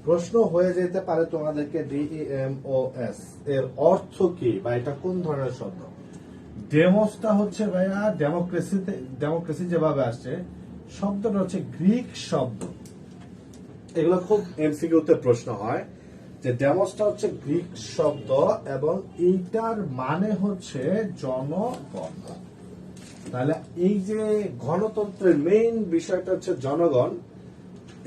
প্রশ্ন হয়ে যেতে পারে তোমাদেরকে, DEMOS এর অর্থ কি বা এটা কোন ধরনের শব্দ? ডেমোসটা হচ্ছে ভাইয়া ডেমোক্রেসি যেভাবে আসছে, শব্দটা হচ্ছে গ্রিক শব্দ। এগুলো খুব এমসিকিউতে প্রশ্ন হয় যে ডেমোসটা হচ্ছে গ্রিক শব্দ এবং এইটার মানে হচ্ছে জনগণ। তাহলে এই যে গণতন্ত্রের মেইন বিষয়টা হচ্ছে জনগণ,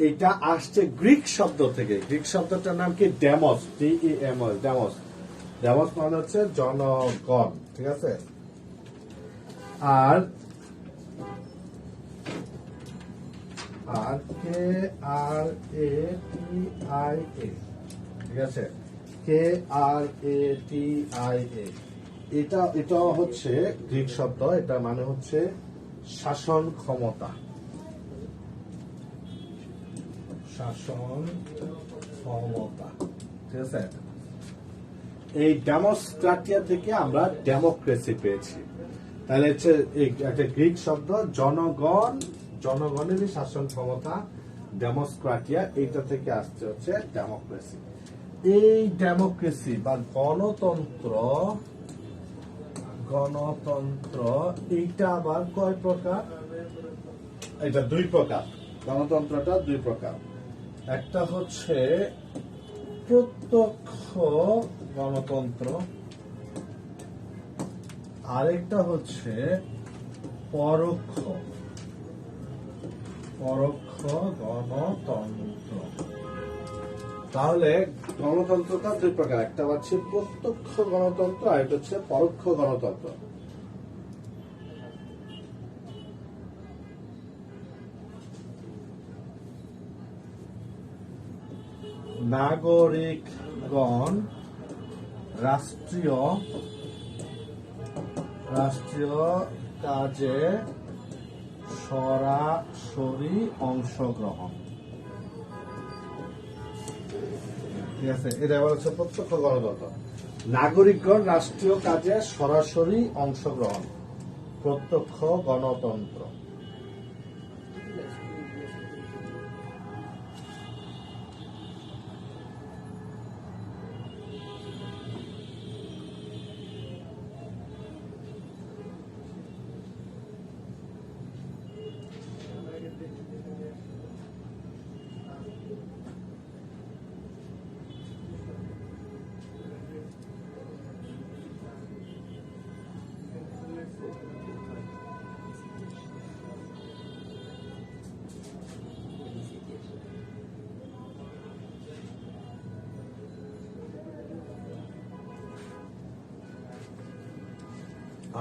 এটা আসছে গ্রিক শব্দ থেকে। গ্রিক শব্দটার নাম কি? ডেমোস, DEMOS, ডেমোস মানে হচ্ছে জনগণ, ঠিক আছে? আর KRATIA, ঠিক আছে? KRATIA এটা হচ্ছে গ্রিক শব্দ, এটা মানে হচ্ছে শাসন ক্ষমতা, ঠিক আছে? এই ডেমোক্রেটিয়া থেকে আমরা ডেমোক্রেসি পেয়েছি। তাহলে হচ্ছে একটা গ্রিক শব্দ, জনগণেরই শাসন ক্ষমতা, ডেমোক্রেটিয়া, এইটা থেকে আসছে হচ্ছে ডেমোক্রেসি। এই ডেমোক্রেসি বা গণতন্ত্র এইটা আবার কয় প্রকার? এটা দুই প্রকার। গণতন্ত্রটা দুই প্রকার, একটা হচ্ছে প্রত্যক্ষ গণতন্ত্র, আরেকটা হচ্ছে পরোক্ষ গণতন্ত্র। তাহলে গণতন্ত্রটা দুই প্রকার, একটা হচ্ছে প্রত্যক্ষ গণতন্ত্র আর একটা হচ্ছে পরোক্ষ গণতন্ত্র। নাগরিকগণ রাষ্ট্রীয় কাজে সরাসরি অংশগ্রহণ, ঠিক আছে? এটা হচ্ছে প্রত্যক্ষ গণতন্ত্র। নাগরিকগণ রাষ্ট্রীয় কাজে সরাসরি অংশগ্রহণ, প্রত্যক্ষ গণতন্ত্র।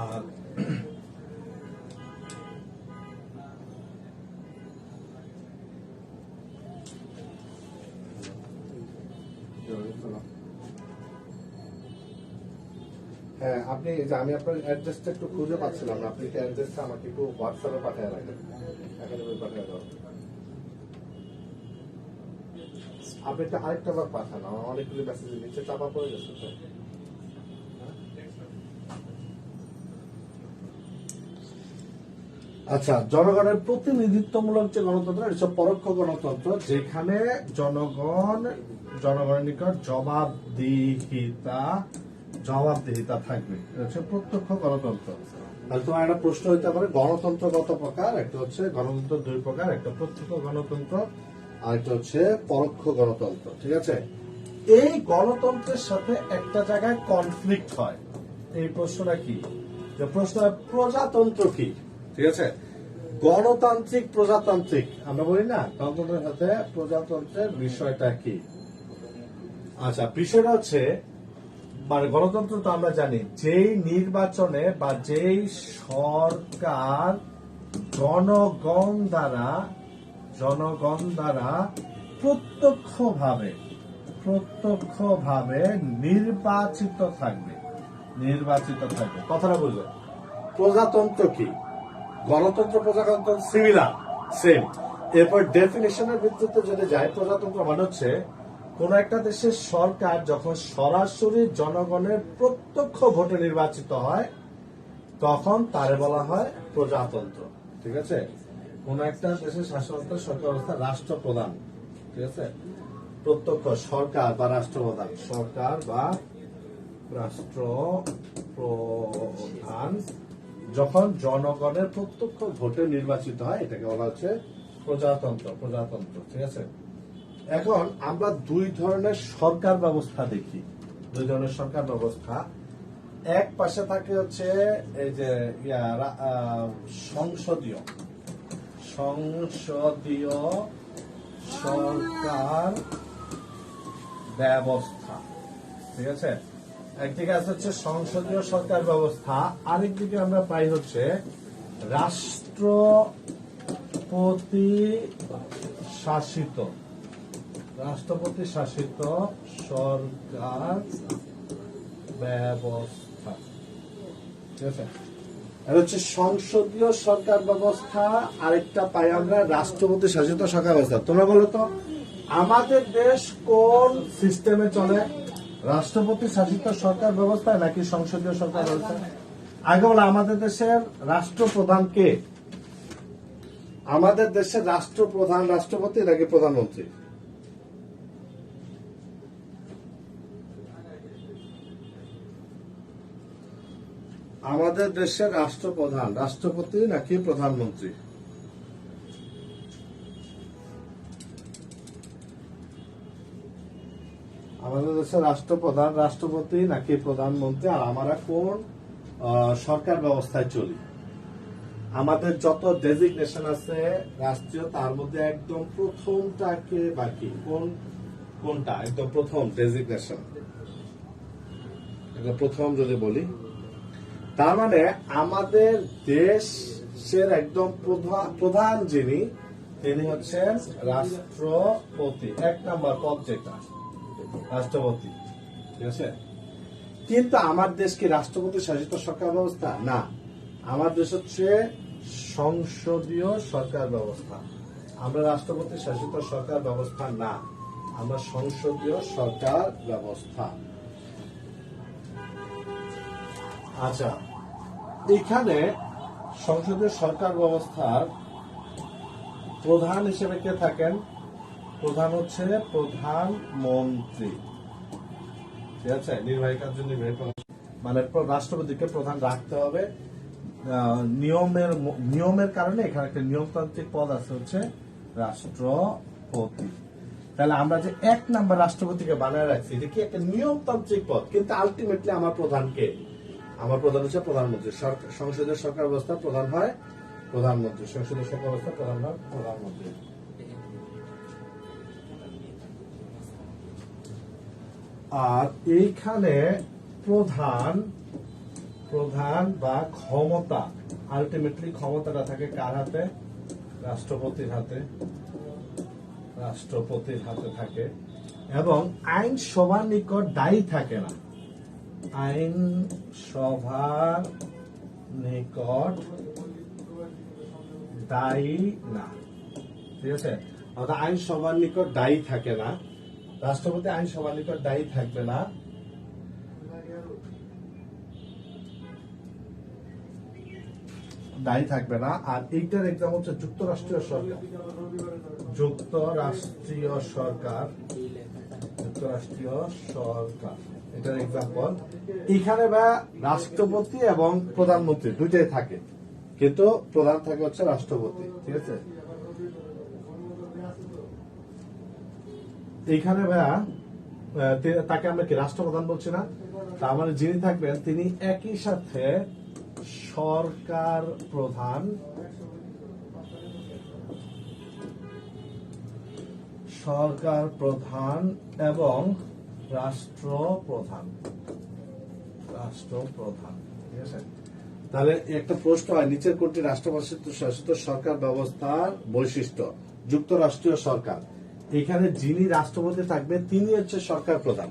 আর হ্যাঁ, আপনি আমি আপনার অ্যাড্রেসটা একটু খুঁজে পাচ্ছিলাম না, আপনি অ্যাড্রেসটা আমাকে একটু হোয়াটসঅ্যাপে পাঠিয়ে রাখেন, একাডেমি পাঠিয়ে দাও। আপনি একটা আরেকটা বার পাঠান, আমার অনেকগুলি মেসেজ নিচে চাপা পড়ে গেছে তো। আচ্ছা, জনগণের প্রতিনিধিত্বমূলক যে গণতন্ত্র, এটা পরোক্ষ গণতন্ত্র, যেখানে জনগণের নিকট জবাবদিহিতা থাকবে, এটা হচ্ছে প্রত্যক্ষ গণতন্ত্র। তাহলে তোমার একটা প্রশ্ন হইতে পারে গণতন্ত্র কত প্রকার, একটা হচ্ছে গণতন্ত্র দুই প্রকার, একটা প্রত্যক্ষ গণতন্ত্র আর একটা হচ্ছে পরোক্ষ গণতন্ত্র। ঠিক আছে, এই গণতন্ত্রের সাথে একটা জায়গায় কনফ্লিক্ট হয়। এই প্রশ্নটা কি, যে প্রশ্ন প্রজাতন্ত্র কি। ঠিক আছে, গণতান্ত্রিক প্রজাতান্ত্রিক আমরা বলি না, গণতন্ত্রের সাথে প্রজাতন্ত্রের বিষয়টা কি। আচ্ছা, বিষয়টা হচ্ছে মানে গণতন্ত্র তো আমরা জানি যেই নির্বাচনে বা যেই সরকার জনগণ দ্বারা প্রত্যক্ষভাবে নির্বাচিত থাকবে। কথাটা বুঝবে। প্রজাতন্ত্র কি, গণতন্ত্র প্রজাতন্ত্র সিমিলার, সেম। এরপর ডেফিনেশনের ভিত্তিতে যদি যায়, প্রজাতন্ত্র মানে হচ্ছে কোন একটা দেশের সরকার যখন সরাসরি জনগণের প্রত্যক্ষ ভোটে নির্বাচিত হয় তখন তারে বলা হয় প্রজাতন্ত্র। ঠিক আছে, কোন একটা দেশের শাসনতন্ত্র সরকার ব্যবস্থা রাষ্ট্রপ্রধান। ঠিক আছে, প্রত্যক্ষ সরকার বা রাষ্ট্রপ্রধান, রাষ্ট্রপ্রধান যখন জনগণের প্রত্যক্ষ ভোটে নির্বাচিত হয় এটাকে বলা হচ্ছে প্রজাতন্ত্র। ঠিক আছে, এখন আমরা দুই ধরনের সরকার ব্যবস্থা দেখি। দুই ধরনের সরকার ব্যবস্থা, এক পাশে থাকে হচ্ছে এই যে সংসদীয় সরকার ব্যবস্থা। ঠিক আছে, একদিকে আছে হচ্ছে সংসদীয় সরকার ব্যবস্থা, আরেকদিকে আমরা পাই হচ্ছে রাষ্ট্রপতি শাসিত সরকার ব্যবস্থা। ঠিক আছে, এটা হচ্ছে সংসদীয় সরকার ব্যবস্থা, আরেকটা পাই আমরা রাষ্ট্রপতি শাসিত সরকার ব্যবস্থা। তোমরা বলো তো আমাদের দেশ কোন সিস্টেমে চলে, রাষ্ট্রপতি শাসিত সরকার ব্যবস্থা নাকি সংসদীয় সরকার ব্যবস্থা? আগে বলো আমাদের দেশের রাষ্ট্রপ্রধান কে? আমাদের দেশের রাষ্ট্রপ্রধান রাষ্ট্রপতি নাকি প্রধানমন্ত্রী? আমাদের দেশের রাষ্ট্রপ্রধান রাষ্ট্রপতি নাকি প্রধানমন্ত্রী? আমাদের দেশের রাষ্ট্রপ্রধান রাষ্ট্রপতি নাকি প্রধানমন্ত্রী? আর আমরা কোন সরকার ব্যবস্থায় চলি? আমাদের যত ডেজিগনেশন আছে রাষ্ট্রীয়, তার মধ্যে একদম প্রথমটাকে বাকি কোনটা একদম প্রথম ডেজিগনেশন, প্রথম যদি বলি, তার মানে আমাদের দেশের একদম প্রধান যিনি, তিনি হচ্ছেন রাষ্ট্রপতি। এক নাম্বার পদ যেটা রাষ্ট্রপতি। ঠিক আছে, কিন্তু আমার দেশ কি রাষ্ট্রপতি শাসিত সরকার ব্যবস্থা? না, আমার দেশ হচ্ছে সংসদীয় সরকার ব্যবস্থা। আমরা রাষ্ট্রপতি শাসিত সরকার ব্যবস্থা না, আমরা সংসদীয় সরকার ব্যবস্থা। আচ্ছা, এখানে সংসদীয় সরকার ব্যবস্থার প্রধান হিসেবে কে থাকেন? প্রধান হচ্ছে প্রধানমন্ত্রী। ঠিক আছে, নির্বাহী কার্য মানে রাষ্ট্রপতিকে প্রধান রাখতে হবে। নিয়মের কারণে এখানে একটা নিয়মতান্ত্রিক পদ আছে হচ্ছে রাষ্ট্রপতি। তাহলে আমরা যে এক নাম্বার রাষ্ট্রপতিকে বানায় রাখছি, এটা কি একটা নিয়মতান্ত্রিক পদ, কিন্তু আলটিমেটলি আমার প্রধান কে? আমার প্রধান হচ্ছে প্রধানমন্ত্রী। সংসদীয় সরকার ব্যবস্থা প্রধান হয় প্রধানমন্ত্রী, সংসদীয় সরকার ব্যবস্থা প্রধান হয় প্রধানমন্ত্রী। আর এইখানে প্রধান বা ক্ষমতা, আলটিমেটলি ক্ষমতাটা থাকে কার হাতে? রাষ্ট্রপতির হাতে থাকে। এবং আইনসভার নিকট দায়ী থাকে না, আইনসভার নিকট দায়ী না। ঠিক আছে, অর্থাৎ আইনসভার নিকট দায়ী থাকে না, রাষ্ট্রপতি আইনসভার নিকট দায়ী থাকবে না। আর এইটার এক্সাম হচ্ছে যুক্তরাষ্ট্রীয় সরকার। এটার এক্সাম্পল। এখানে বা রাষ্ট্রপতি এবং প্রধানমন্ত্রী দুইটাই থাকে, কিন্তু প্রধান থাকে হচ্ছে রাষ্ট্রপতি, ঠিক আছে। এইখানে ভাইয়া তাকে আমরা কি রাষ্ট্রপ্রধান বলছি না? তার মানে যিনি থাকবেন তিনি একই সাথে সরকার প্রধান, সরকার প্রধান এবং রাষ্ট্রপ্রধান, রাষ্ট্রপ্রধান, ঠিক আছে। তাহলে একটা প্রশ্ন হয়, নিচের কোনটি রাষ্ট্রপ্রশাসিত শাসিত সরকার ব্যবস্থার বৈশিষ্ট্য? যুক্তরাষ্ট্রীয় সরকার। এখানে যিনি রাষ্ট্রপতি থাকবে তিনি হচ্ছে সরকার প্রধান,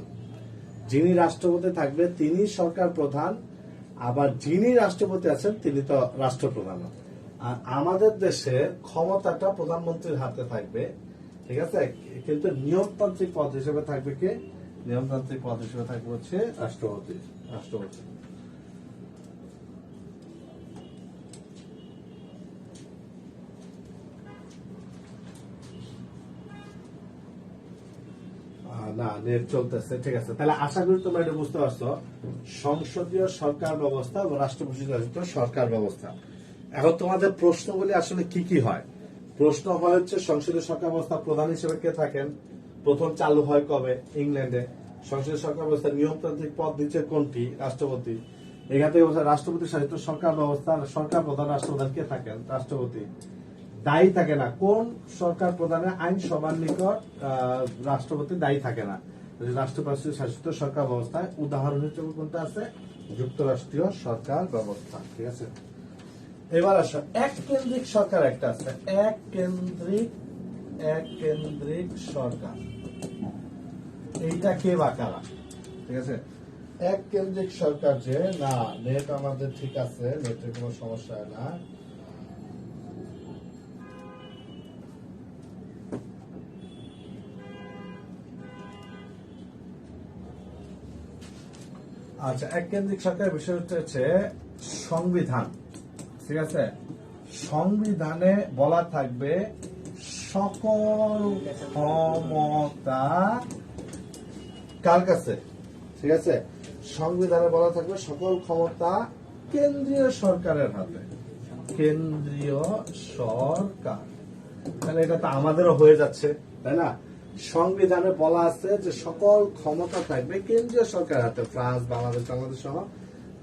যিনি রাষ্ট্রপতি থাকবে তিনি সরকার প্রধান, আবার যিনি রাষ্ট্রপতি আছেন তিনি তো রাষ্ট্রপ্রধান। আর আমাদের দেশে ক্ষমতাটা প্রধানমন্ত্রীর হাতে থাকবে, ঠিক আছে, কিন্তু নিয়মতান্ত্রিক পদ হিসেবে থাকবে কে? নিয়মতান্ত্রিক পদ হিসেবে থাকবে হচ্ছে রাষ্ট্রপতি, রাষ্ট্রপতি। না, নেট চলতেছে, ঠিক আছে। তাহলে আশা করি তোমরা এটা বুঝতে পারছো, সংসদীয় সরকার ব্যবস্থা ও রাষ্ট্রপতি শাসিত সরকার ব্যবস্থা। এখন তোমাদের প্রশ্নগুলি আসলে কি কি হয়? প্রশ্ন হয় হচ্ছে সংসদীয় সরকার ব্যবস্থা প্রধান হিসেবে কে থাকেন, প্রথম চালু হয় কবে? ইংল্যান্ডে। সংসদীয় সরকার ব্যবস্থা নিয়মতান্ত্রিক পদ নিচে কোনটি? রাষ্ট্রপতি। এখান থেকে রাষ্ট্রপতি শাসিত সরকার ব্যবস্থা, সরকার প্রধান রাষ্ট্রপ্রধান কে থাকেন? রাষ্ট্রপতি। দায়ী থাকে না, কোন সরকার প্রধানের আইন সবার নিকট রাষ্ট্রপতি দায়ী থাকে না? রাষ্ট্রপতি শাসিত সরকার ব্যবস্থায় উদাহরণ হিসেবে কোনটা আছে? যুক্তরাষ্ট্রীয় সরকার ব্যবস্থা, ঠিক আছে। এবার আসো, এক কেন্দ্রিক সরকার একটা আছে, এক কেন্দ্রিক সরকার। এইটা কে বা কারা? ঠিক আছে, এক কেন্দ্রিক সরকার যে, না নেট আমাদের ঠিক আছে, নেটের কোনো সমস্যা হয় না। আচ্ছা, এক কেন্দ্রিক সরকারের বিষয়টা হচ্ছে সংবিধান, ঠিক আছে। সংবিধানে বলা থাকবে সকল ক্ষমতা কার কাছে? ঠিক আছে, সংবিধানে বলা থাকবে সকল ক্ষমতা কেন্দ্রীয় সরকারের হাতে, কেন্দ্রীয় সরকার। তাহলে এটা তো আমাদেরও হয়ে যাচ্ছে, তাই না? সংবিধানে বলা আছে যে সকল ক্ষমতা থাকবে কেন্দ্রীয় সরকারের হাতে। ফ্রান্স, বাংলাদেশ, বাংলাদেশ সহ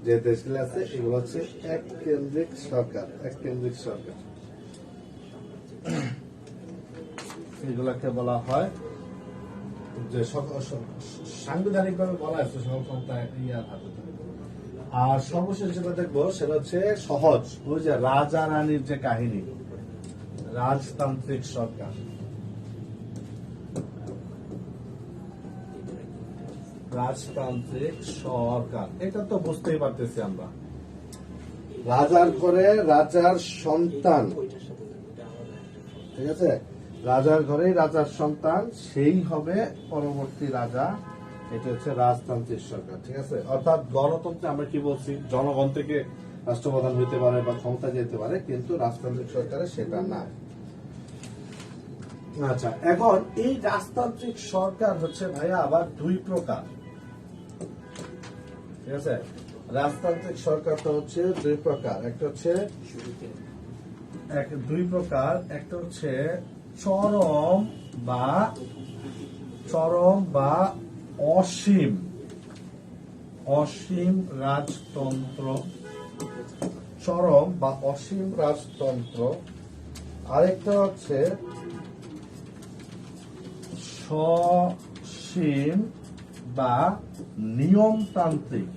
যে দেশগুলো আছে এগুলো হচ্ছে এক কেন্দ্রিক সরকার, এক কেন্দ্রিক সরকার। এগুলাকে বলা হয় যে সাংবিধানিক ভাবে বলা আছে সকল ক্ষমতা ইয়ার হাতে থাকবে। আর সর্বশেষ যেটা দেখবো সেটা হচ্ছে সহজ, ওই যে রাজা রানীর যে কাহিনী, রাজতান্ত্রিক সরকার। রাজতান্ত্রিক সরকার, এটা তো বুঝতেই পারতেছি আমরা। রাজার ঘরে রাজার সন্তান, ঠিক আছে, রাজার ঘরে রাজার সন্তান, সেই হবে পরবর্তী রাজা। এটা হচ্ছে রাজতান্ত্রিক সরকার, ঠিক আছে। অর্থাৎ গণতন্ত্রে আমরা কি বলছি, জনগণ থেকে রাষ্ট্রপ্রধান হইতে পারে বা ক্ষমতা যেতে পারে, কিন্তু রাজতান্ত্রিক সরকারে সেটা না। আচ্ছা, এখন এই রাজতান্ত্রিক সরকার হচ্ছে ভাইয়া আবার দুই প্রকার, ঠিক আছে। রাজতান্ত্রিক সরকার তো হচ্ছে দুই প্রকার, একটা হচ্ছে দুই প্রকার, একটা হচ্ছে চরম বা অসীম রাজতন্ত্র, চরম বা অসীম রাজতন্ত্র। আরেকটা হচ্ছে সসীম বা নিয়মতান্ত্রিক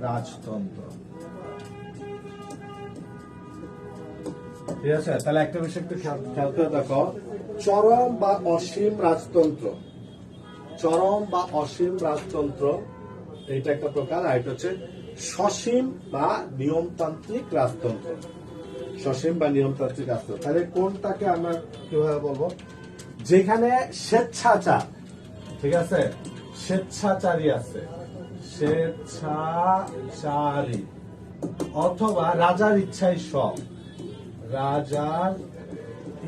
রাজতন্ত্র, ঠিক আছে। তাহলে একটা বিষয় একটু খেয়াল করে দেখো, চরম বা অসীম রাজতন্ত্র, চরম বা অসীম রাজতন্ত্র এইটা একটা প্রকার। আর এটা হচ্ছে সসীম বা নিয়মতান্ত্রিক রাজতন্ত্র, সসীম বা নিয়মতান্ত্রিক রাজতন্ত্র। তাহলে কোনটাকে আমরা কিভাবে বলবো? যেখানে স্বেচ্ছাচার, ঠিক আছে, স্বেচ্ছাচারী আছে, স্বেচ্ছাচারী, অথবা রাজার ইচ্ছাই সব, রাজার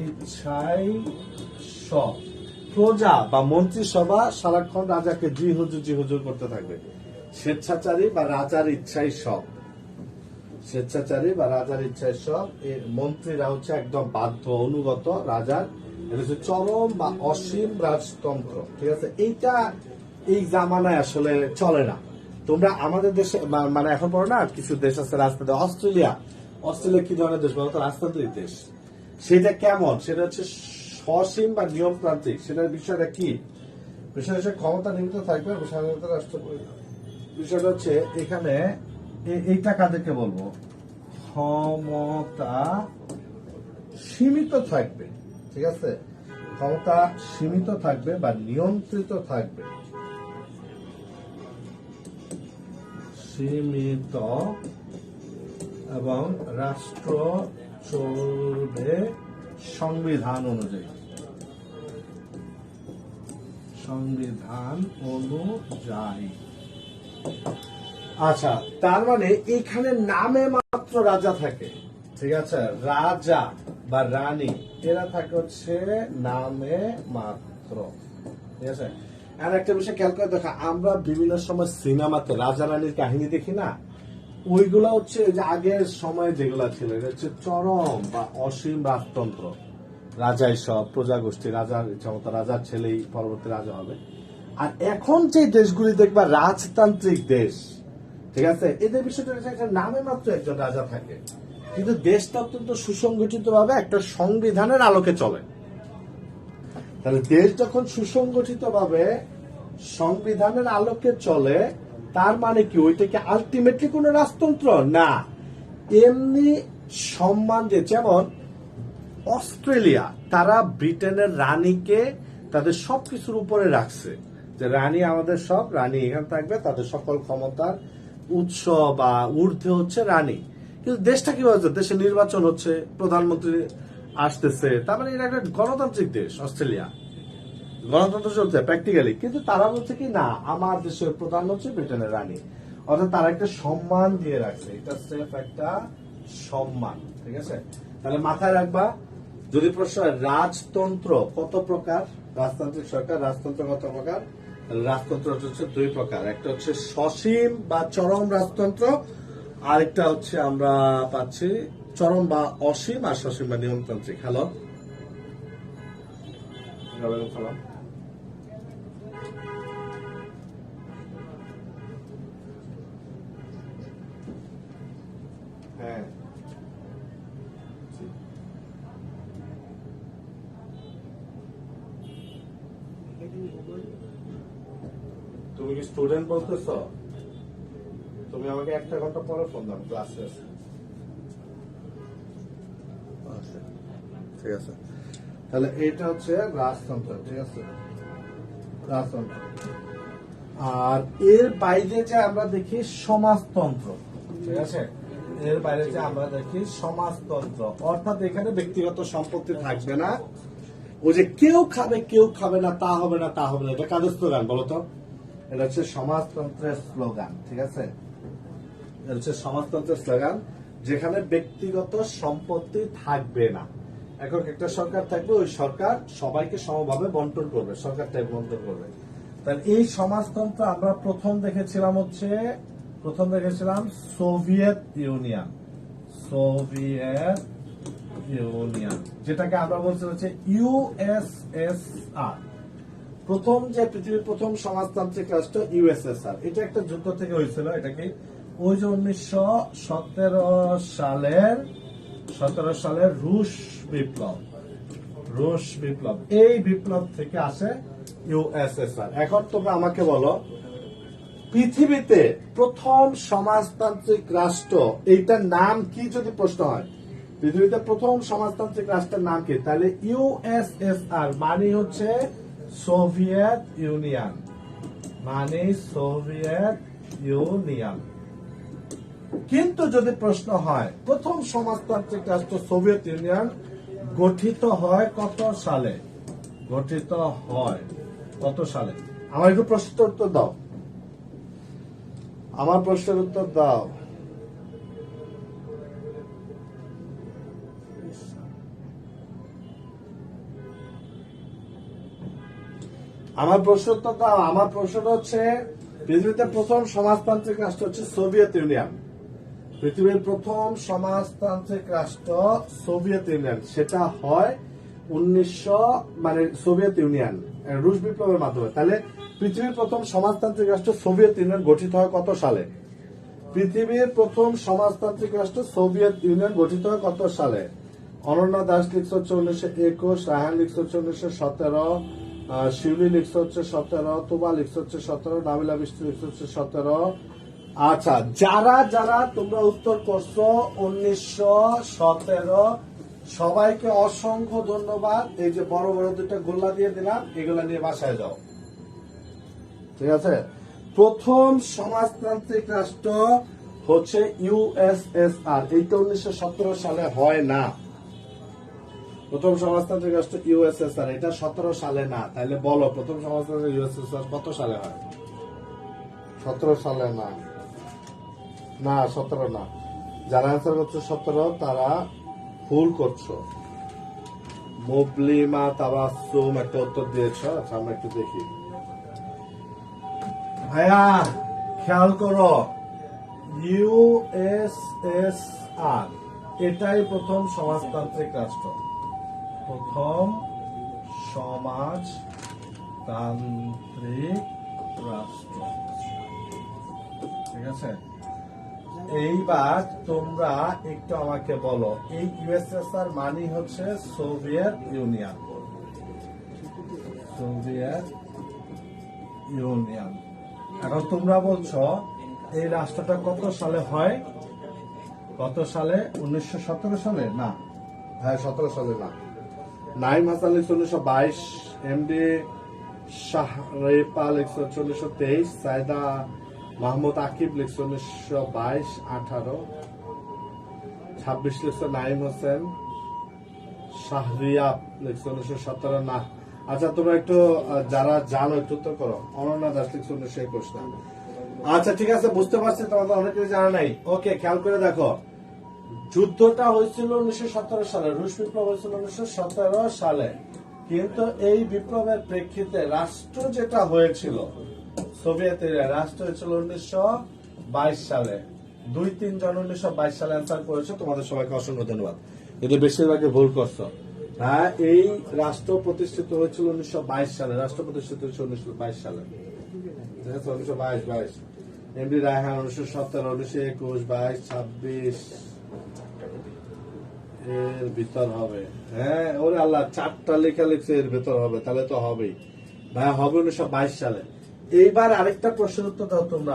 ইচ্ছাই সব, প্রজা বা মন্ত্রিসভা সারাক্ষণ রাজাকে জি হুজুর করতে থাকবে। স্বেচ্ছাচারী বা রাজার ইচ্ছাই সব, স্বেচ্ছাচারী বা রাজার ইচ্ছাই সব। মন্ত্রীরা হচ্ছে একদম বাধ্য অনুগত রাজার, এটা হচ্ছে চরম বা অসীম রাজতন্ত্র। ঠিক আছে, এইটা এই জামানায় আসলে চলে না। তোমরা আমাদের দেশে মানে এখন পড়ো না, কিছু দেশ আছে রাজতন্ত্র। অস্ট্রেলিয়া, অস্ট্রেলিয়া কি ধরনের দেশ বলতো? রাজতান্ত্রিক দেশ। সেটা কেমন? সেটা হচ্ছে সসীম বা নিয়মতান্ত্রিক। সেটার বিষয়টা কি? বিষয়টা হচ্ছে ক্ষমতা নিমিত্ত থাকবে স্বাধীনতা রাষ্ট্র। বিষয়টা হচ্ছে এখানে এইটা কাদেরকে বলবো? ক্ষমতা সীমিত থাকবে। ঠিক আছে, ক্ষমতা সীমিত থাকবে বা নিয়ন্ত্রিত থাকবে, সীমিত, এবং রাষ্ট্র চলবে সংবিধান অনুযায়ী, সংবিধান অনুযায়ী। আচ্ছা, তার মানে এখানে নামে মাত্র রাজা থাকে। ঠিক আছে, রাজা বা রানী এরা থাকে হচ্ছে নামে মাত্র। ঠিক আছে, আর একটা বিষয় খেয়াল করে দেখা, আমরা বিভিন্ন সময় সিনেমাতে রাজা রানীর কাহিনী দেখি না, ওইগুলা হচ্ছে যে আগের সময় যেগুলা ছিল, এটা হচ্ছে চরম বা অসীম রাজতন্ত্র। রাজাই সব, প্রজা গোষ্ঠী, রাজার ইচ্ছামতো, রাজার ছেলেই পরবর্তী রাজা হবে। আর এখন যে দেশগুলি দেখবা রাজতান্ত্রিক দেশ, ঠিক আছে, এদের বিষয়টা একটা নামে মাত্র একজন রাজা থাকে, কিন্তু দেশটা অত্যন্ত সুসংগঠিত ভাবে একটা সংবিধানের আলোকে চলে। তাহলে দেশ যখন সুসংগঠিত ভাবে সংবিধানের আলোকে চলে, তার মানে কি ওইটাকে আলটিমেটলি কোন রাজতন্ত্র না, এমনি সম্মান দিয়ে। যেমন অস্ট্রেলিয়া, তারা ব্রিটেনের রানীকে তাদের সবকিছুর উপরে রাখছে, যে রানী আমাদের সব, রানী এখানে থাকবে, তাদের সকল ক্ষমতার উৎস বা ঊর্ধ্বে হচ্ছে রানী। কিন্তু দেশটা কি হচ্ছে? দেশে নির্বাচন হচ্ছে, প্রধানমন্ত্রী আসতেছে, তার মানে এটা একটা গণতান্ত্রিক দেশ অস্ট্রেলিয়া, গণতন্ত্র চলছে প্র্যাকটিক্যালি। কিন্তু তারা বলছে কি না, আমার দেশের প্রধান হচ্ছে ব্রিটেনের রানী, অর্থাৎ তারা একটা সম্মান দিয়ে রাখছে, এটা স্রেফ একটা সম্মান। ঠিক আছে, তাহলে মাথায় রাখবা, যদি প্রশ্ন হয় রাজতন্ত্র কত প্রকার, রাজতান্ত্রিক সরকার রাজতন্ত্র কত প্রকার, রাজতন্ত্র হচ্ছে দুই প্রকার, একটা হচ্ছে সসীম বা চরম রাজতন্ত্র, আরেকটা হচ্ছে আমরা পাচ্ছি চরম বা অসীম আর সসীম বা নিয়মতান্ত্রিক। হ্যালো, হ্যাঁ, তুমি কি স্টুডেন্ট বলতেছ? তুমি আমাকে 1 ঘন্টা পরে ফোন দাও, ক্লাসে আছে। আচ্ছা, ঠিক আছে, তাহলে এটা হচ্ছে রাজতন্ত্র। ঠিক আছে, রাজতন্ত্র। আর এর বাইরে যে আমরা দেখি সমাজতন্ত্র। ঠিক আছে, এর বাইরে যে আমরা দেখি সমাজতন্ত্র, অর্থাৎ এখানে ব্যক্তিগত সম্পত্তি থাকবে না। ও যে কেউ খাবে কেউ খাবে না, তা হবে না, তা হবে না, এটা কাদের স্লোগান বলতো? এটা হচ্ছে সমাজতন্ত্রের স্লোগান। ঠিক আছে, এটা হচ্ছে সমাজতন্ত্রের স্লোগান, যেখানে ব্যক্তিগত সম্পত্তি থাকবে না। এখন একটা সরকার থাকবে, ওই সরকার সবাইকে সমভাবে বন্টন করবে, সরকারটাই বন্টন করবে। তাহলে এই সমাজতন্ত্র আমরা প্রথম দেখেছিলাম সোভিয়েত ইউনিয়ন, সোভিয়েত ইউনিয়ন, যেটাকে আমরা বলছি হচ্ছে ইউএসএসআর। প্রথম যে পৃথিবীর প্রথম সমাজতান্ত্রিক রাষ্ট্র ইউএসএসআর, এটা একটা যুদ্ধ থেকে হয়েছিল। এটাকে ওই যে 1917 সালের রুশ বিপ্লব, এই বিপ্লব থেকে আসে ইউএসএসআর। এখন তোমরা আমাকে বলো, পৃথিবীতে প্রথম সমাজতান্ত্রিক রাষ্ট্র এইটার নাম কি যদি প্রশ্ন হয়, পৃথিবীতে প্রথম সমাজতান্ত্রিক রাষ্ট্রের নাম কি? তাহলে ইউএসএসআর মানে হচ্ছে সোভিয়েত ইউনিয়ন, মানে সোভিয়েত ইউনিয়ন। কিন্তু যদি প্রশ্ন হয় প্রথম সমাজতান্ত্রিক রাষ্ট্র সোভিয়েত ইউনিয়ন গঠিত হয় কত সালে, গঠিত হয় কত সালে? আমার একটু প্রশ্নের উত্তর দাও, আমার প্রশ্নের উত্তর দাও। আমার প্রশ্নটা দাও। আমার প্রশ্নটা হচ্ছে পৃথিবীতে প্রথম সমাজতান্ত্রিক রাষ্ট্র হচ্ছে সোভিয়েত ইউনিয়ন। পৃথিবীর প্রথম সমাজতান্ত্রিক রাষ্ট্র সোভিয়েত ইউনিয়ন, সেটা হয় 1900 মানে সোভিয়েত ইউনিয়ন রুশ বিপ্লবের মাধ্যমে। তাহলে পৃথিবীর প্রথম সমাজতান্ত্রিক রাষ্ট্র সোভিয়েত ইউনিয়ন গঠিত হয় কত সালে? পৃথিবীর প্রথম সমাজতান্ত্রিক রাষ্ট্র সোভিয়েত ইউনিয়ন গঠিত হয় কত সালে? অনন্যা দাস লিখছে হচ্ছে 1921, রায়হান লিখছে হচ্ছে 1917, শিউলি লিখছে হচ্ছে 17, তুবা লিখছে হচ্ছে 17, নাবিলা বৃষ্টি লিখছে হচ্ছে 17। আচ্ছা, যারা যারা তোমরা উত্তর করছো 1917, সবাইকে অসংখ্য ধন্যবাদ। এই যে বড় বড় দুটো গোল্লা দিয়ে দিলাম, এগুলা নিয়ে বাসায় যাও। ঠিক আছে। প্রথম সমাজতান্ত্রিক রাষ্ট্র হচ্ছে ইউএসএসআর। এইটা 1917 সালে হয় না। প্রথম সমাজতান্ত্রিক রাষ্ট্র ইউএসএসআর, এটা 17 সালে না। তাহলে বলো প্রথম সমাজতান্ত্রিক ইউএসএসআর কত সালে হয়? 17 সালে না, না 17 না। যারা অ্যান্সার করছো 17 তারা ভুল করছো। মুবলিমা তাবাসসুম একটা উত্তর দিয়েছ। আচ্ছা, আমরা একটু দেখি। ভাইয়া খেয়াল করো, ইউএসএসআর এটাই প্রথম সমাজতান্ত্রিক রাষ্ট্র। প্রথম সমাজতান্ত্রিক রাষ্ট্র। ঠিক আছে। এইবার তোমরা একটু আমাকে বলো, এই ইউএসএসআর মানে হচ্ছে সোভিয়েত ইউনিয়ন। Soviet union. এখন তোমরা বলছো এই রাষ্ট্রটা কত সালে হয়? কত সালে? 1917 সালে না। হ্যাঁ, 17 সালে না। নাইম হাসান লিখছে 1922, এমডি শাহরেপা লিখছে 1923, সাইদা মাহমুদ আকিব লিখছে 1922, 18, 26 লিখছে নাইম হোসেন, শাহরিয়াব লিখছে 1917 না। আচ্ছা, তোমরা একটু যারা জানো একটু উত্তর করো। অনন্যা দাস লিখছে 1921 না। আচ্ছা, ঠিক আছে, বুঝতে পারছি তোমাদের অনেকেই জানা নাই। ওকে, খেয়াল করে দেখো, যুদ্ধটা হয়েছিল 1917 সালে, রুশ বিপ্লব হয়েছিল 1917 সালে। কিন্তু এই বিপ্লবের প্রেক্ষিতে রাষ্ট্র যেটা হয়েছিল সোভিয়েত রাষ্ট্র হয়েছিল 1922 সালে। 2-3 জন 1922 সালে অ্যান্সার করেছে, তোমাদের সবাইকে অসংখ্য ধন্যবাদ। কিন্তু বেশিরভাগই ভুল করছো। হ্যাঁ, এই রাষ্ট্র প্রতিষ্ঠিত হয়েছিল 1922 সালে। রাষ্ট্র প্রতিষ্ঠিত হয়েছিল 1922 সালে। ঠিক আছে, 1922। এমডি রায়হান 1917, 1921, 22, 26 এর ভিতর হবে। হ্যাঁ, ওরে আল্লাহ, 4টা লেখা লিখছে এর ভিতর হবে, তাহলে তো হবেই। ভাই হবে 1922 সালে। এইবার আরেকটা প্রশ্নের উত্তর দাও তোমরা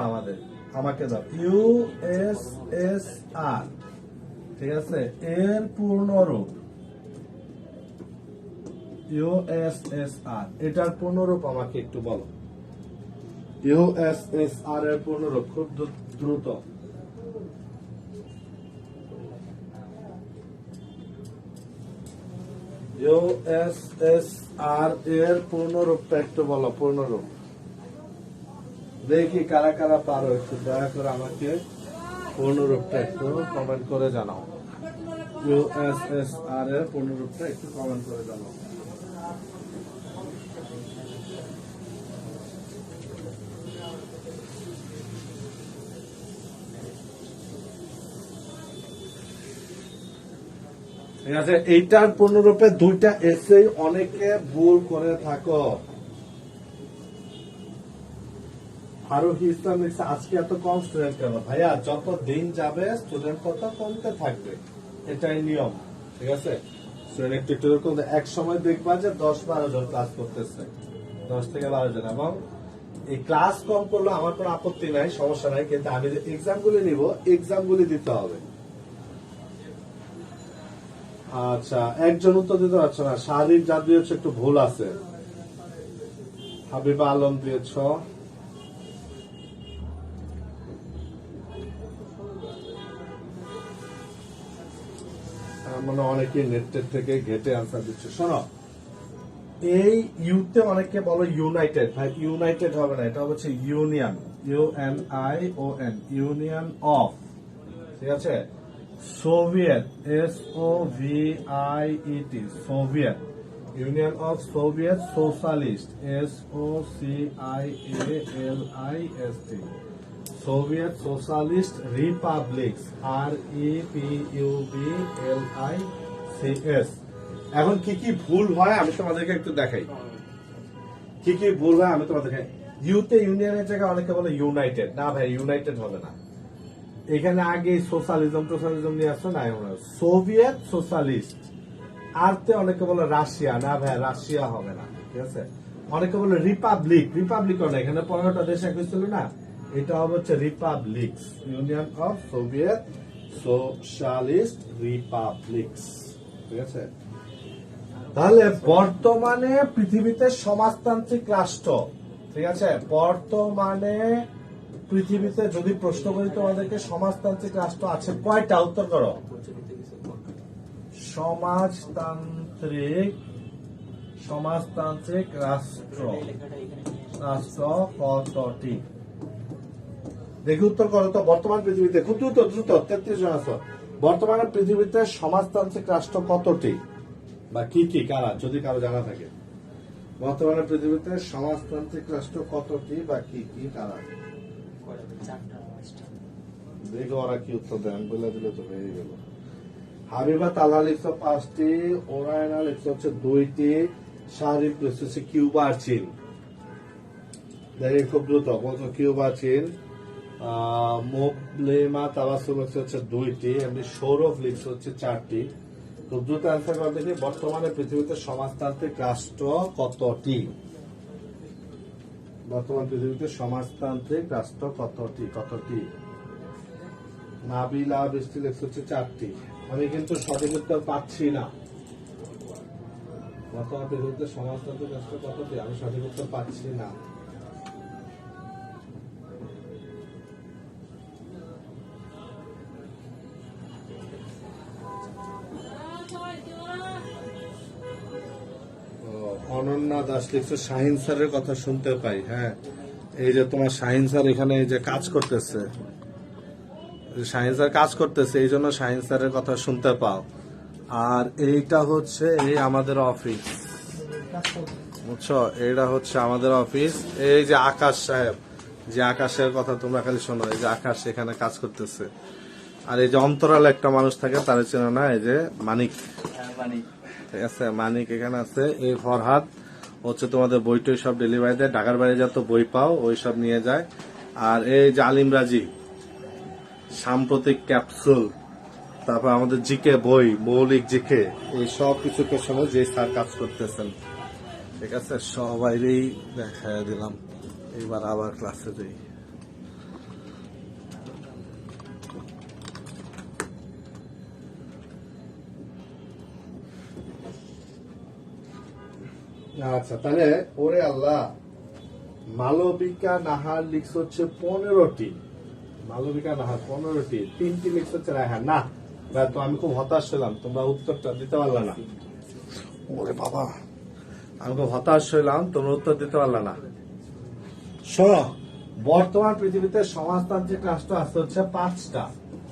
আমাকে দাও। ইউএসএসআর, ঠিক আছে, এর পূর্ণরূপ। ইউএসএসআর এটার পূর্ণরূপ আমাকে একটু বলো। ইউএসএসআর এর পূর্ণরূপ খুব দ্রুত। ইউএসএসআর এর পূর্ণরূপটা একটু বলো। পূর্ণরূপ দেখি কারা কারা পারো, একটু দয়া করে আমাকে পূর্ণরূপটা একটু কমেন্ট করে জানাও। ইউএসএসআর এর পূর্ণরূপটা একটু কমেন্ট করে জানাও। ঠিক আছে, এইটার পূর্ণরূপে 2টা এসে অনেকে ভুল করে থাকো। ফারুক ইসলাম লিখছে আজকে এত কম স্টুডেন্ট কেন? ভাইয়া, যত দিন যাবে স্টুডেন্ট তত কমতে থাকবে, এটাই নিয়ম। ঠিক আছে, স্টুডেন্ট একটু এরকম এক সময় দেখবা যে 10-12 জন ক্লাস করতেছে, 10 থেকে 12 জন। এবং এই ক্লাস কম করলে আমার কোনো আপত্তি নাই, সমস্যা নাই, কিন্তু আমি যে এক্সাম গুলি নিব, এক্সাম গুলি দিতে হবে। আচ্ছা, একজন উত্তর দিতে পারছো না। শারীরিক যা দিয়েছ একটু ভুল আছে। হাবিবা আলম দিয়েছ। মানে অনেকে নেটের থেকে ঘেটে আনসার দিচ্ছে। শোনো, এই ইউতে অনেকে বলো ইউনাইটেড, ভাই ইউনাইটেড হবে না, এটা হচ্ছে ইউনিয়ন। ইউএনআইওএন, union of. ঠিক আছে। Soviet, SOVIET, Soviet, union of Soviet socialist, SOCIALIST, Soviet socialist republics, REPUBLICS। এখন কি কি ভুল হয় আমি তোমাদেরকে একটু দেখাই, কি কি ভুল হয় আমি তোমাদেরকে। ইউতে ইউনিয়নের জায়গায় অনেকে বলে ইউনাইটেড, না ভাই ইউনাইটেড হবে না, এখানে আগে সোশ্যালিজম টোশ্যালিজম নিয়ে আসছো না, সোভিয়েত সোশ্যালিস্ট। আরতে অনেকে বলে রাশিয়া, না ভাই রাশিয়া হবে না, ঠিক আছে। অনেকে বলে রিপাবলিক, রিপাবলিক না, এখানে 15টা দেশ এক ছিল না, এটা হবে হচ্ছে republics, union of Soviet socialist republics, ঠিক আছে। তাহলে বর্তমানে পৃথিবীতে সমাজতান্ত্রিক রাষ্ট্র, ঠিক আছে, বর্তমানে পৃথিবীতে যদি প্রশ্ন করি তোমাদেরকে সমাজতান্ত্রিক রাষ্ট্র আছে কয়টা, উত্তর করো। সমাজতান্ত্রিক সমাজতান্ত্রিক রাষ্ট্র রাষ্ট্র কতটি, দেখি উত্তর করো তো। বর্তমান পৃথিবীতে খুব দ্রুত দ্রুত 33 জন আছো। বর্তমানে পৃথিবীতে সমাজতান্ত্রিক রাষ্ট্র কতটি বা কি কি, কারা, যদি কারো জানা থাকে। বর্তমানে পৃথিবীতে সমাজতান্ত্রিক রাষ্ট্র কতটি বা কি কি, কারা, দেখো ওরা কি উত্তর দেন, বলে দিলে তো হয়ে গেল। হাবিবা তালহা লিখছো 5টি, ওরায়না লিখছো হচ্ছে 2টি, শাহরিফ লিখছো হচ্ছে কিউবা আর চীন। দেখি খুব দ্রুত বলছো কিউবা চীন। মোবলেমা তাবাসুম লিখছো হচ্ছে 2টি, এমনি সৌরভ লিখছো হচ্ছে 4টি। খুব দ্রুত অ্যান্সার করে দেখি, বর্তমানে পৃথিবীতে সমাজতান্ত্রিক রাষ্ট্র কতটি, বর্তমান পৃথিবীতে সমাজতান্ত্রিক রাষ্ট্র কতটি, কতটি। নাবিলা বৃষ্টি লিখছে হচ্ছে 4টি, আমি কিন্তু সঠিক উত্তর পাচ্ছি না। বর্তমান পৃথিবীতে সমাজতান্ত্রিক রাষ্ট্র কতটি, আমি সঠিক উত্তর পাচ্ছি না। অনন্যা দাস লিখছে শাহিন স্যারের কথা শুনতে পাই। হ্যাঁ, এই যে তোমার শাহিন স্যার এখানে এই যে কাজ করতেছে, শাহিন স্যার কাজ করতেছে, এই জন্য শাহিন স্যারের কথা শুনতে পাও। আর এইটা হচ্ছে এই আমাদের অফিস, বুঝছো, এইটা হচ্ছে আমাদের অফিস। এই যে আকাশ সাহেব, যে আকাশের কথা তোমরা খালি শোনো, এই যে আকাশ এখানে কাজ করতেছে। আর এই যে অন্তরালে একটা মানুষ থাকে, তার চেনো না, এই যে মানিক, ঠিক আছে, মানিক এখানে আছে। এই ফরহাদ হচ্ছে তোমাদের বই টই সব ডেলিভারি দেয়, ঢাকার বাইরে যত বই পাও ওই সব নিয়ে যায়। আর এই যে আলিম রাজি, সাম্প্রতিক ক্যাপসুল, তারপর আমাদের জিকে বই, মৌলিক জিকে, এই সব কিছু পেছনে যে স্যার কাজ করতেছেন, ঠিক আছে, সবাইরই দেখা দিলাম। এইবার আবার ক্লাসে যাই। আচ্ছা, তাহলে ওরে আল্লাহ, মালবিকা নাহার লিখছ হচ্ছে 15টি, মালবিকা নাহার 15টি, 3টি লিখছ হচ্ছে রায়হান। না তো আমি খুব হতাশ ছিলাম, তোমরা উত্তরটা দিতে পারলে না। ওরে বাবা, আমি খুব হতাশ হইলাম, তোমরা উত্তর দিতে পারলে না। শোনো, বর্তমান পৃথিবীতে সমাজতান্ত্রিক রাষ্ট্র আছে হচ্ছে 5টা।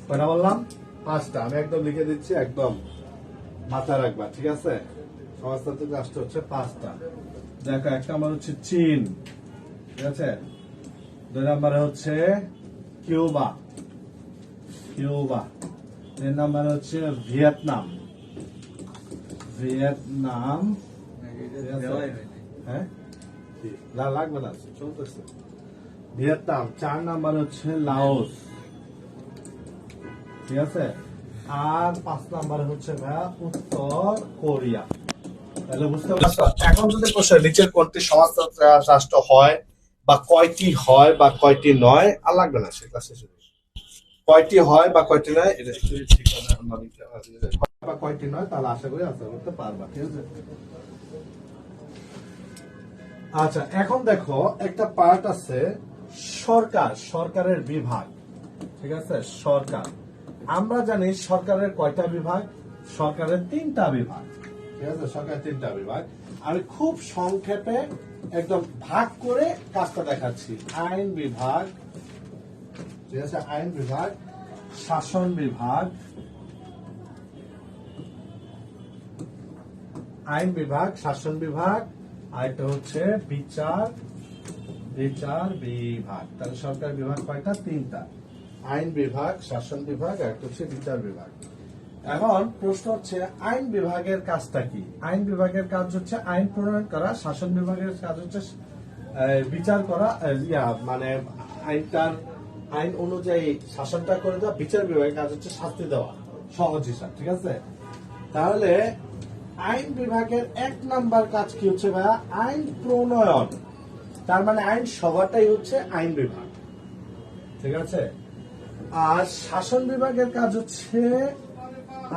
কয়টা বললাম? 5টা। আমি একদম লিখে দিচ্ছি, একদম মাথায় রাখবা, ঠিক আছে। সমাজতান্ত্রিক রাষ্ট্র হচ্ছে 5টা। দেখো, 1 নম্বর হচ্ছে চীন, ঠিক আছে। 2 নম্বরে হচ্ছে কিউবা, কিউবা। 3 নম্বরে হচ্ছে ভিয়েতনাম, ভিয়েতনাম, হ্যাঁ লাগবে না, চলতেছে ভিয়েতনাম। 4 নম্বর হচ্ছে লাওস, ঠিক আছে। আর 5 নম্বরে হচ্ছে উত্তর কোরিয়া। তাহলে বুঝতে পারছো, এখন যদি প্রশ্ন নিচের কোনটি সমাজতান্ত্রিক রাষ্ট্র হয় বা কয়টি হয় বা কয়টি নয়, আর লাগবে না সে ক্লাসে, কয়টি হয় বা কয়টি নয়, এটা ঠিক বা কয়টি নয়, তাহলে আশা করি আনসার করতে পারবা, ঠিক আছে। আচ্ছা, এখন দেখো একটা পার্ট আছে সরকার, সরকারের বিভাগ, ঠিক আছে। সরকার, আমরা জানি সরকারের কয়টা বিভাগ, সরকারের 3টা বিভাগ, ঠিক আছে। সরকারের 3টা বিভাগ। আমি খুব সংক্ষেপে একদম ভাগ করে কাজটা দেখাচ্ছি। আইন বিভাগ, ঠিক আছে, আইন বিভাগ, শাসন বিভাগ, আইন বিভাগ, শাসন বিভাগ, আর এটা হচ্ছে বিচার বিভাগ। তাহলে সরকার বিভাগ কয়টা? 3টা। আইন বিভাগ, শাসন বিভাগ, আর একটা হচ্ছে বিচার বিভাগ। এখন প্রশ্ন হচ্ছে আইন বিভাগের কাজটা কি? আইন বিভাগের কাজ হচ্ছে আইন প্রণয়ন করা, শাসন বিভাগের কাজ হচ্ছে বিচার করা, মানে আইন অনুযায়ী শাসনটা করে দেওয়া, বিচার বিভাগের কাজ হচ্ছে শাস্তি দেওয়া, সহজ হিসাব। ঠিক আছে? তাহলে আইন বিভাগের 1 নাম্বার কাজ কি হচ্ছে ভাইয়া? আইন প্রণয়ন। তার মানে আইন সভাটাই হচ্ছে আইন বিভাগ। ঠিক আছে? আর শাসন বিভাগের কাজ হচ্ছে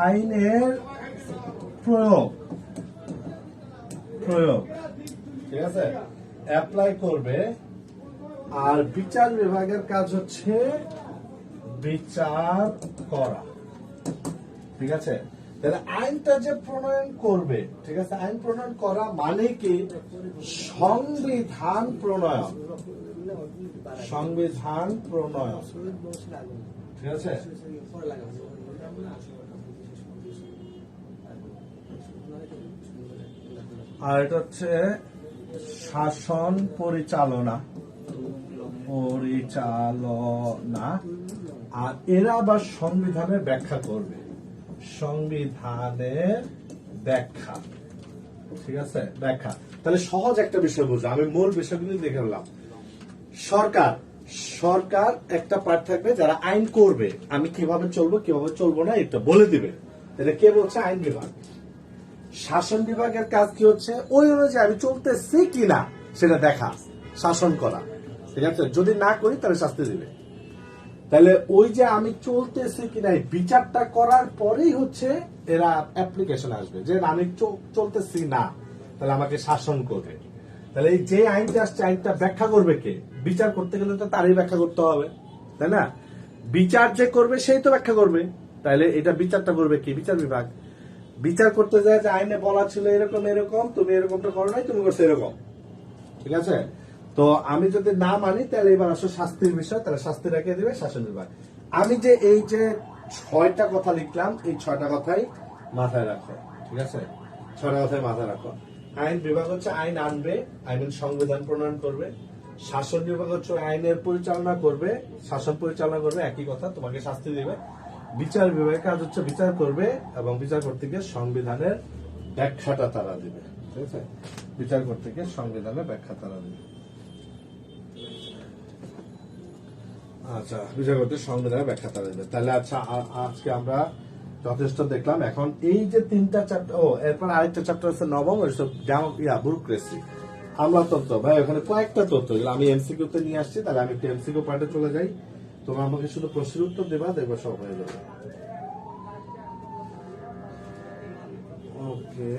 আইনের প্রয়োগ। ঠিক আছে? অ্যাপ্লাই করবে। আর বিচার বিভাগের কাজ হচ্ছে বিচার করা। ঠিক আছে? তাহলে আইনটা যে প্রণয়ন করবে, ঠিক আছে, আইন প্রণয়ন করা মানে কি? সংবিধান প্রণয়ন। ঠিক আছে? আর এটা হচ্ছে শাসন পরিচালনা। আর এরা আবার সংবিধানের ব্যাখ্যা করবে। সংবিধানের ব্যাখ্যা। ঠিক আছে? ব্যাখ্যা। তাহলে সহজ একটা বিষয় বুঝো, আমি মূল বিষয়গুলি দেখে নিলাম। সরকার একটা পার্ট থাকবে যারা আইন করবে, আমি কিভাবে চলবো না এটা বলে দিবে। এটা কে বলছে? আইন বিভাগ। শাসন বিভাগের কাজ কি হচ্ছে? ওই অনুযায়ী আমি চলতেছি কিনা সেটা দেখা, শাসন করা। ঠিক আছে? যদি না করি তাহলে শাস্তি দিবে। তাহলে ওই যে আমি চলতেছি কিনা বিচারটা করার পরেই হচ্ছে এরা অ্যাপ্লিকেশন আসবে, যে আমি চলতেছি না, তাহলে আমাকে শাসন করবে। তাহলে এই যে আইনটা আসছে, আইনটা ব্যাখ্যা করবে কে? বিচার করতে গেলে তো তারই ব্যাখ্যা করতে হবে, তাই না? বিচার যে করবে সেই তো ব্যাখ্যা করবে। তাহলে এটা বিচারটা করবে কি? বিচার বিভাগ। বিচার করতে যায় যে আইনে বলা ছিল এরকম এরকম, তুমি এরকমটা করো নাই, তুমি করছো এরকম। ঠিক আছে? তো আমি যদি না মানি তাহলে এবার আসো শাস্তির বিষয়, তাহলে শাস্তি রেখে দিবে শাসন বিভাগ। আমি যে এই যে 6টা কথা লিখলাম, এই 6টা কথাই মাথায় রাখো। ঠিক আছে? 6টা কথাই মাথায় রাখো। আইন বিভাগ হচ্ছে আইন আনবে, আইনের সংবিধান প্রণয়ন করবে। শাসন বিভাগ হচ্ছে আইনের পরিচালনা করবে, শাসন পরিচালনা করবে, একই কথা, তোমাকে শাস্তি দিবে। বিচার বিভাগের কাজ হচ্ছে বিচার করবে, এবং বিচার করতে গিয়ে সংবিধানের ব্যাখ্যাটা তারা দিবে। ঠিক আছে? বিচার করতে গিয়ে সংবিধানের ব্যাখ্যা তারা দিবে। আচ্ছা, বিচার করতে সংবিধানের ব্যাখ্যা তারা দিবে। তাহলে আচ্ছা, আজকে আমরা যথেষ্ট দেখলাম। এখন এই যে 3টা চ্যাপ্টার, এরপর আরেকটা চ্যাপ্টার আছে নবম, ব্যুরোক্রেসি, আমলাতন্ত্র। ভাই ওখানে কয়েকটা তথ্য, আমি এমসিকিউ তে নিয়ে আসছি। তাহলে আমি একটু এমসিকিউ পার্টে চলে যাই। তোমরা আমাকে শুধু প্রশ্নের উত্তর দেবা, দেখবো সব হয়ে যাবে। ওকে,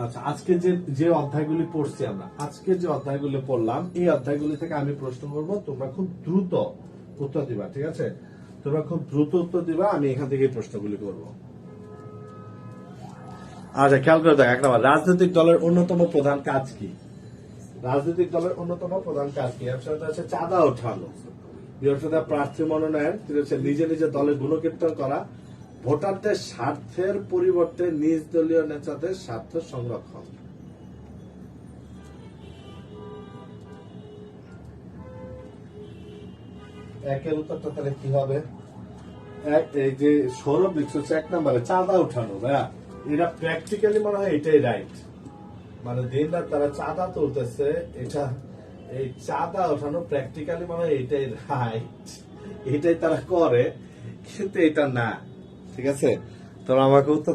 আচ্ছা, আজকে যে অধ্যায়গুলি পড়ছি আমরা, আজকে যে অধ্যায়গুলি পড়লাম, এই অধ্যায়গুলি থেকে আমি প্রশ্ন করবো, তোমরা খুব দ্রুত উত্তর দিবা। ঠিক আছে? তোমরা খুব দ্রুত উত্তর দিবা, আমি এখান থেকে প্রশ্নগুলি করব। আচ্ছা, খেয়াল করে দেখ, 1 নম্বর, রাজনৈতিক দলের অন্যতম প্রধান কাজ কি? রাজনৈতিক দলের অন্যতম প্রধান কাজ কি? আছে চাঁদা ওঠানো, প্রার্থী মনোনয়ন, নিজে নিজে দলের গুণকীর্তন করা, ভোটারদের স্বার্থের পরিবর্তে নিজ দলীয় নেতাদের স্বার্থ সংরক্ষণ। একের উত্তরটা তাহলে কি হবে? এই যে সৌরভ লিখছে 1 নম্বরে চাঁদা উঠানো। ভাইয়া, এটা প্র্যাকটিক্যালি মনে হয় এটাই রাইট। মানে দিন রাত তারা চাঁদা তুলতেছে, এটা এই চাঁদা ওঠানো প্র্যাকটিক্যালি মনে হয় এটাই রাইট, এটাই তারা করে, কিন্তু এটা না। ঠিক আছে? তোমরা আমাকে উত্তর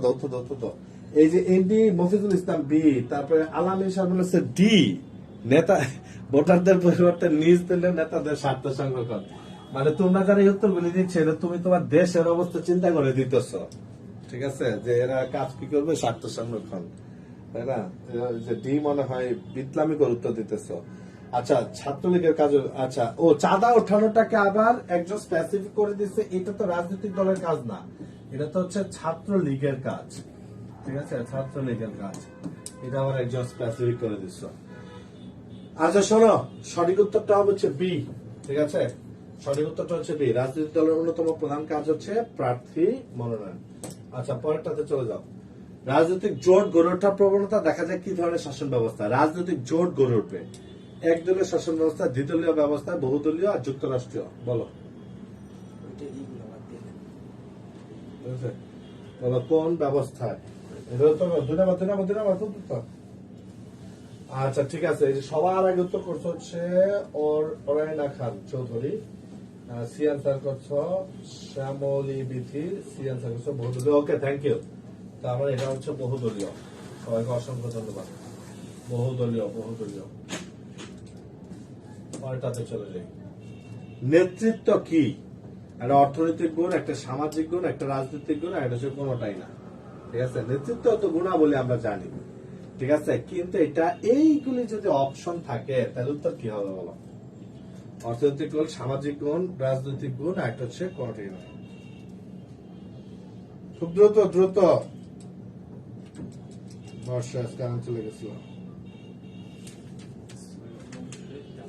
দাও। এই যে এমডি মফিজুল ইসলাম বি, তারপরে আলামী সাহেব হচ্ছে ডি, নেতা ভোটারদের পরিবর্তে নিজ দলীয় নেতাদের স্বার্থ সংরক্ষণ। মানে তোমরা যারা এই উত্তরগুলি দিচ্ছে, তুমি তোমার দেশের অবস্থা চিন্তা করে দিতেছ। ঠিক আছে? যে এরা কাজ কি করবে? স্বার্থ সংরক্ষণ, তাই না? যে ডি মনে হয় বিপ্লবী করে উত্তর দিতেছ। আচ্ছা, ছাত্রলীগের কাজ। আচ্ছা, চাঁদা ওঠানোটাকে আবার একজন স্পেসিফিক করে দিচ্ছে, এটা তো রাজনৈতিক দলের কাজ না, এটা তো হচ্ছে ছাত্রলীগের কাজ। ঠিক আছে? ছাত্রলীগের কাজ, এটা আবার একজন স্পেসিফিক করে দিচ্ছে। আচ্ছা শোনো, সঠিক উত্তরটা হবে হচ্ছে বি, ঠিক আছে, সঠিক উত্তরটা হচ্ছে বি। রাজনৈতিক দলের অন্যতম প্রধান কাজ হচ্ছে প্রার্থী মনোনয়ন। আচ্ছা, পরেরটাতে চলে যাও। রাজনৈতিক জোট গড়ে ওঠার প্রবণতা দেখা যায় কি ধরনের শাসন ব্যবস্থা? রাজনৈতিক জোট গড়ে উঠবে একদলীয় শাসন ব্যবস্থা, দ্বিদলীয় ব্যবস্থা, বহুদলীয় আর যুক্তরাষ্ট্রীয়। বলো বলো কোন ব্যবস্থায়? আচ্ছা ঠিক আছে, এই যে সবার আগে উত্তর করছো হচ্ছে ওরাইনা খান চৌধুরী, সি আনসার করছো শ্যামলী বিথি, সি আনসার করছো বহুদলীয়। ওকে, থ্যাংক ইউ। তার মানে এটা হচ্ছে বহুদলীয়। সবাইকে অসংখ্য ধন্যবাদ। বহুদলীয়, বহুদলীয়। পরেরটাতে চলে যাই। নেতৃত্ব কি? একটা অর্থনৈতিক গুণ, একটা সামাজিক গুণ, একটা রাজনৈতিক গুণ, আর এটা হচ্ছে কোনোটাই না। ঠিক আছে, নেতৃত্ব তো গুণাবলী আমরা জানি, ঠিক আছে, কিন্তু এটা এইগুলি যদি অপশন থাকে তাহলে উত্তর কি হবে বলো? অর্থনৈতিক গুণ, সামাজিক গুণ, রাজনৈতিক গুণ, আর একটা হচ্ছে কোনোটাই নয়। খুব দ্রুত দ্রুত। বর্ষা আজকে চলে গেছিল।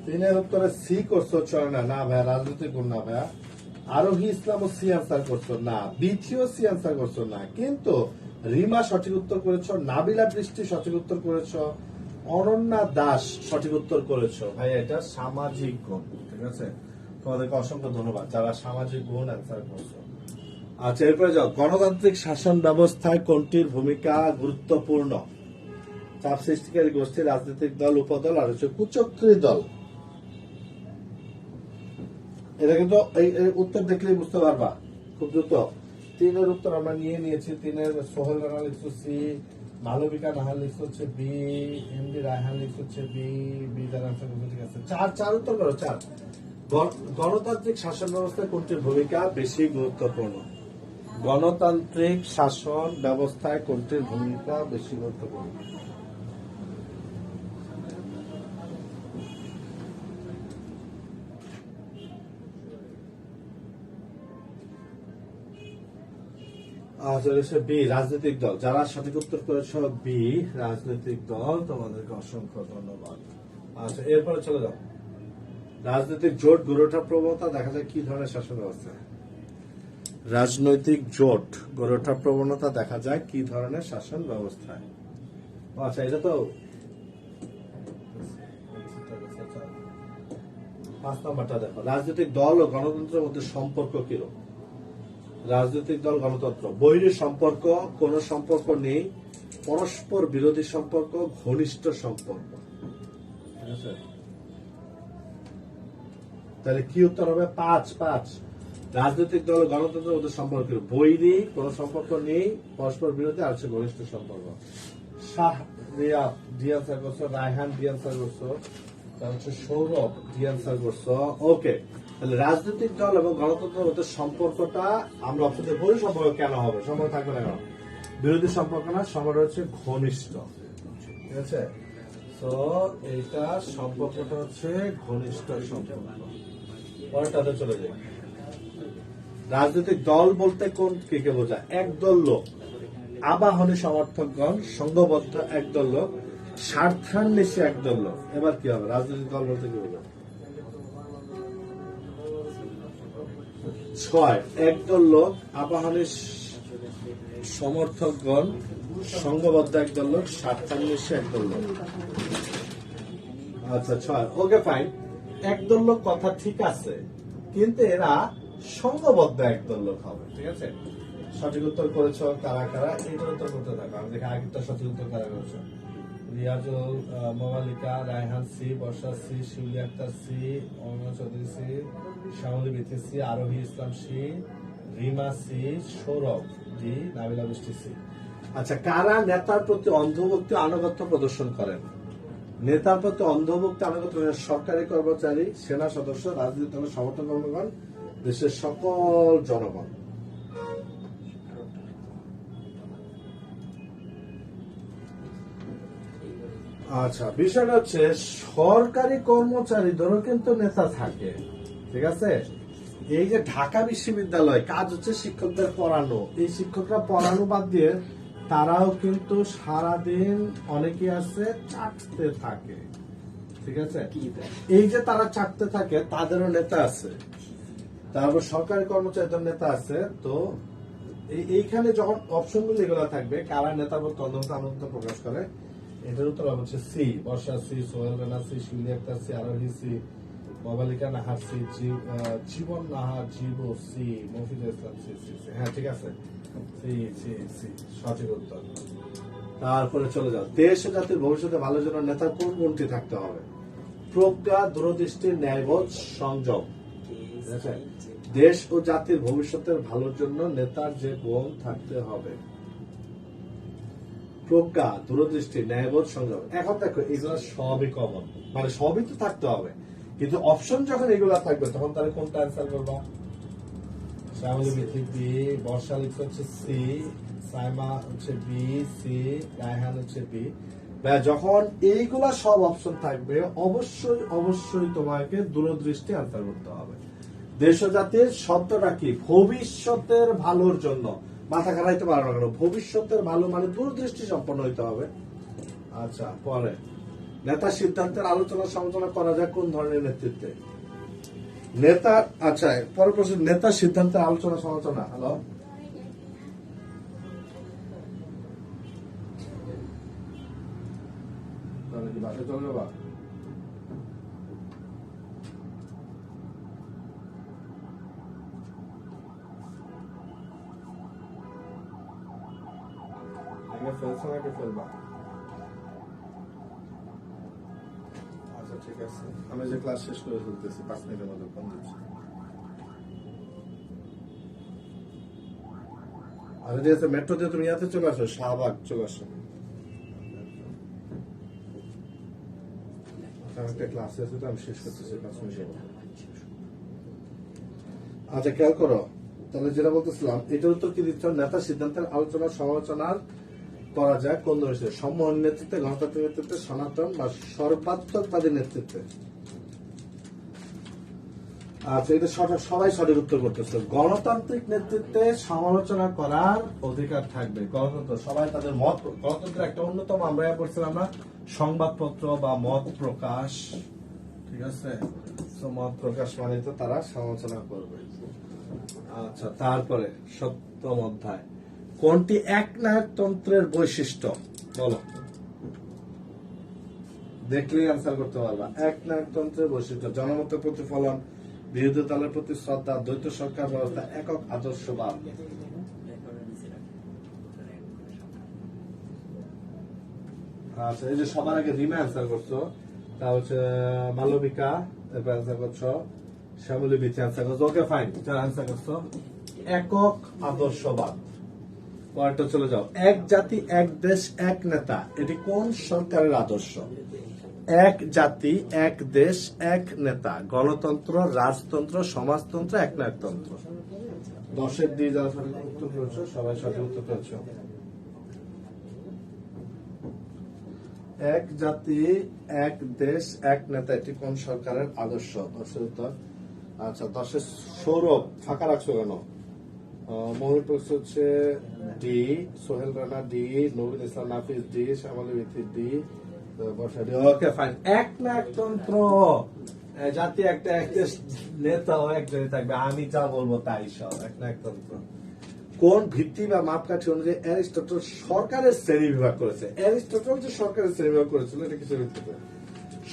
তিনের উত্তরে সি করছো চলে না? না ভাইয়া, রাজনৈতিক গুণ না ভাইয়া। আরোহী ইসলাম ও সি আনসার করছো না, বিথিও সি আনসার করছো না, কিন্তু রিমা সঠিক উত্তর করেছো, নাবিলা বৃষ্টি সঠিক উত্তর করেছো, অনন্যা দাস সঠিক উত্তর করেছো। ভাই এটা সামাজিক গুণ, ঠিক আছে, তোমাদেরকে অসংখ্য ধন্যবাদ যারা সামাজিক গুণ অ্যান্সার করছো। আচ্ছা, এরপরে যাও। গণতান্ত্রিক শাসন ব্যবস্থায় কোনটির ভূমিকা গুরুত্বপূর্ণ? চাপ সৃষ্টিকারী গোষ্ঠী, রাজনৈতিক দল, উপদল, আর হচ্ছে কুচক্রী দল। এটা কিন্তু এই উত্তর দেখলেই বুঝতে পারবা খুব দ্রুত। তিনের উত্তর আমরা নিয়ে নিয়েছি। তিনের সোহেল রানা লিখছো সি, মালবিকা নাহার লিখছো হচ্ছে বি, এমডি রায়হান লিখছো হচ্ছে বি, বি যার আনসার করছে, ঠিক আছে। চার উত্তর করো, চার। গণতান্ত্রিক শাসন ব্যবস্থায় কোনটির ভূমিকা বেশি গুরুত্বপূর্ণ? গণতান্ত্রিক শাসন ব্যবস্থায় কোনটির ভূমিকা বেশি গুরুত্বপূর্ণ? বি, রাজনৈতিক দল। যারা সঠিক উত্তর করেছ বি, রাজনৈতিক দল, তোমাদেরকে অসংখ্য ধন্যবাদ। আচ্ছা, এরপরে চলে যাও। রাজনৈতিক জোট গড়ে ওঠার প্রবণতা দেখা যায় কি ধরনের শাসন ব্যবস্থা? রাজনৈতিক জোট গড়ে ওঠার প্রবণতা দেখা যায় কি ধরনের শাসন ব্যবস্থায়? আচ্ছা, এটা তো 5 নম্বরটা দেখো। রাজনৈতিক দল ও গণতন্ত্রের মধ্যে সম্পর্ক কিরকম? রাজনৈতিক দল, গণতন্ত্র বৈরী সম্পর্ক, কোন সম্পর্ক নেই, পরস্পর বিরোধী সম্পর্ক, ঘনিষ্ঠ সম্পর্ক। ঠিক আছে, তাহলে কি উত্তর হবে? 5। রাজনৈতিক দল ও গণতন্ত্রের মধ্যে সম্পর্ক বৈরী, কোন সম্পর্ক নেই, পরস্পর বিরোধী, আর হচ্ছে ঘনিষ্ঠ সম্পর্ক। শাহ রিয়া ডি আনসার করছো, রায়হান ডি আনসার করছো, তার হচ্ছে সৌরভ ডি আনসার করছো। ওকে, তাহলে রাজনৈতিক দল এবং গণতন্ত্রের মধ্যে সম্পর্কটা আমরা অপশন দিয়ে বৈরী সম্পর্ক কেন হবে? সম্পর্ক থাকবে না কেন? বিরোধী সম্পর্ক না, সম্পর্ক হচ্ছে ঘনিষ্ঠ। ঠিক আছে, তো এইটা সম্পর্কটা হচ্ছে ঘনিষ্ঠ সম্পর্ক। পরেরটাতে চলে যাই। রাজনৈতিক দল বলতে কোন কে বোঝায়? একদল লোক, আবাহনী সমর্থকগণ, সংঘবদ্ধ একদল লোক, স্বার্থান্বেষী একদল লোক। এবার কি হবে? রাজনৈতিক দল বলতে কি বোঝায়? 6, একদল লোক, আবাহনী সমর্থকগণ, সংঘবদ্ধ একদল লোক, স্বার্থান্বেষী একদল লোক। আচ্ছা 6, ওকে ফাইন। একদল লোক কথা ঠিক আছে, কিন্তু এরা সংঘবদ্ধ একদল লোক হবে। ঠিক আছে, সঠিক উত্তর করেছ কারা কারা? এইটার উত্তর করতে থাকো। আমি দেখি আগেরটা সঠিক উত্তর কারা করেছ। Riazul, Mobalika, Raihan C, Barsha C, Shiuli Akter C, Amar Chowdhury C, Shyamali Bithi C, Arohi Islam C, Rima C, Sourav D, Nabila Brishti C. আচ্ছা, কারা নেতার প্রতি অন্ধভক্তি আনুগত্য প্রদর্শন করেন? নেতার প্রতি অন্ধভক্তি আনুগত্য সরকারি কর্মচারী, সেনা সদস্য, রাজনৈতিক দলের সমর্থক কর্মীগণ, দেশের সকল জনগণ। আচ্ছা, বিষয়টা হচ্ছে সরকারি কর্মচারীদেরও কিন্তু নেতা থাকে। ঠিক আছে, এই যে ঢাকা বিশ্ববিদ্যালয় কাজ হচ্ছে শিক্ষকদের পড়ানো, এই শিক্ষকরা পড়ানো বাদ দিয়ে তারাও কিন্তু সারাদিন অনেকে আছে চাটতে থাকে। ঠিক আছে, এই যে তারা চাকতে থাকে তাদেরও নেতা আছে, তারপর সরকারি কর্মচারীদের নেতা আছে। তো এইখানে যখন অপশন গুলো এগুলো থাকবে, কারা নেতা বলতে আনন্দ প্রকাশ করে, এটার উত্তর হচ্ছে C, Barsha C, Sohel Rana C, Shiuli Akter C, আরোহী সি, মবালিকা নাহার সি, জীবন নাহার, জীবো সি, মফিজুল ইসলাম সি। হ্যাঁ ঠিক আছে, সি সি সি সঠিক উত্তর। তারপরে চলে যাও, দেশ ও জাতির ভবিষ্যতে ভালোর জন্য নেতার কোন গুণটি থাকতে হবে? প্রজ্ঞা, দূরদৃষ্টি, ন্যায়বোধ, সংযম। ঠিক আছে, দেশ ও জাতির ভবিষ্যতের ভালোর জন্য নেতার যে গুণ থাকতে হবে, প্রজ্ঞা, দূরদৃষ্টি, ন্যায়বোধ, সংযম। এখন দেখো এগুলো সবই কমন, মানে সবই তো থাকতে হবে, কিন্তু অপশন যখন এগুলা থাকবে তখন তাহলে কোনটা অ্যান্সার করবা? শ্যামলী বিথি বি, বর্ষা লিখতে হচ্ছে সি, সাইমা হচ্ছে বি, সি, রায়হান হচ্ছে বি। যখন এইগুলা সব অপশন থাকবে অবশ্যই অবশ্যই তোমাকে দূরদৃষ্টি অ্যান্সার করতে হবে। দেশ ও জাতির শব্দটা কি? ভবিষ্যতের ভালোর জন্য। মাথা খারাইতে পারো না কেন, ভবিষ্যতের ভালো মানে দূরদৃষ্টি সম্পন্ন হইতে হবে। আচ্ছা, পরে নেতার সিদ্ধান্তের আলোচনা সমালোচনা করা যায় কোন ধরনের নেতৃত্বে? নেতা, আচ্ছা পরের প্রশ্ন, নেতার সিদ্ধান্তের আলোচনা সমালোচনা। হ্যালো, তাহলে কি বাসে চলে যাবা? আগে ফেলছো নাকি ফেলবা? আচ্ছা ঠিক আছে, আমি যে ক্লাস শেষ করে ফেলতেছি 5 মিনিটের মধ্যে ফোন দিচ্ছি। আচ্ছা ঠিক আছে, মেট্রো দিয়ে তুমি ইয়াতে চলে আসো, শাহবাগ চলে আসো। একটা ক্লাস আছে তো আমি শেষ করতেছি 5 মিনিটের মধ্যে। আচ্ছা খেয়াল করো, তাহলে যেটা বলতেছিলাম এটার উত্তর কি দিচ্ছ? নেতার সিদ্ধান্তের আলোচনা সমালোচনার করা যায় কোন ধরনের? সম্মোহন নেতৃত্বে, গণতান্ত্রিক নেতৃত্বে, সনাতন বা সর্বাত্মকবাদী নেতৃত্বে। আচ্ছা এটা সবাই সঠিক উত্তর করতেছে। গণতান্ত্রিক নেতৃত্বে সমালোচনা করার অধিকার থাকবে। গণতন্ত্র সবাই তাদের মত, গণতন্ত্রের একটা অন্যতম আমরা পড়ছিলাম না, সংবাদপত্র বা মত প্রকাশ। ঠিক আছে, তো মত প্রকাশ মানে তো তারা সমালোচনা করবে। আচ্ছা তারপরে 7ম অধ্যায়, কোনটি একনায়কতন্ত্রের বৈশিষ্ট্য? বলো, দেখলেই আনসার করতে পারবা। একনায়কতন্ত্রের বৈশিষ্ট্য: জনমতের প্রতিফলন, বিরোধী দলের প্রতি শ্রদ্ধা, দ্বৈত সরকার ব্যবস্থা, একক আদর্শবাদ। আচ্ছা এই যে সবার আগে রিমা অ্যান্সার করছো, তা হচ্ছে মালবিকা, এরপর অ্যান্সার করছো শ্যামলী বিচি অ্যান্সার করছো। ওকে ফাইন, যারা অ্যান্সার করছো একক আদর্শবাদ। পরেরটা চলে যাও, এক জাতি এক দেশ এক নেতা, এটি কোন সরকারের আদর্শ? এক জাতি এক দেশ এক নেতা, গণতন্ত্র, রাজতন্ত্র, সমাজতন্ত্র, একনায়কতন্ত্র। 10-এর দিয়ে যারা সঠিক উত্তর করেছো সবাই সঠিক উত্তর করেছো। এক জাতি এক দেশ এক নেতা, এটি কোন সরকারের আদর্শ? 10-এর উত্তর। আচ্ছা 10-এর সৌরভ ফাঁকা রাখছো কেন? মৌলিক প্রশ্ন হচ্ছে ডি, সোহেল রানা ডি, নবীন ইসলাম নাফিস ডি, শ্যামলী বিথি ডি, বর্ষা ডি। ওকে ফাইন, একনায়কতন্ত্র, জাতি একটা এক দেশ নেতাও একজনই থাকবে, আমি যা বলবো তাই সব, একনায়কতন্ত্র। কোন ভিত্তি বা মাপকাঠি অনুযায়ী অ্যারিস্টটল সরকারের শ্রেণী বিভাগ করেছে? অ্যারিস্টটল যে সরকারের শ্রেণী বিভাগ করেছিল এটা কিসের ভিত্তিতে?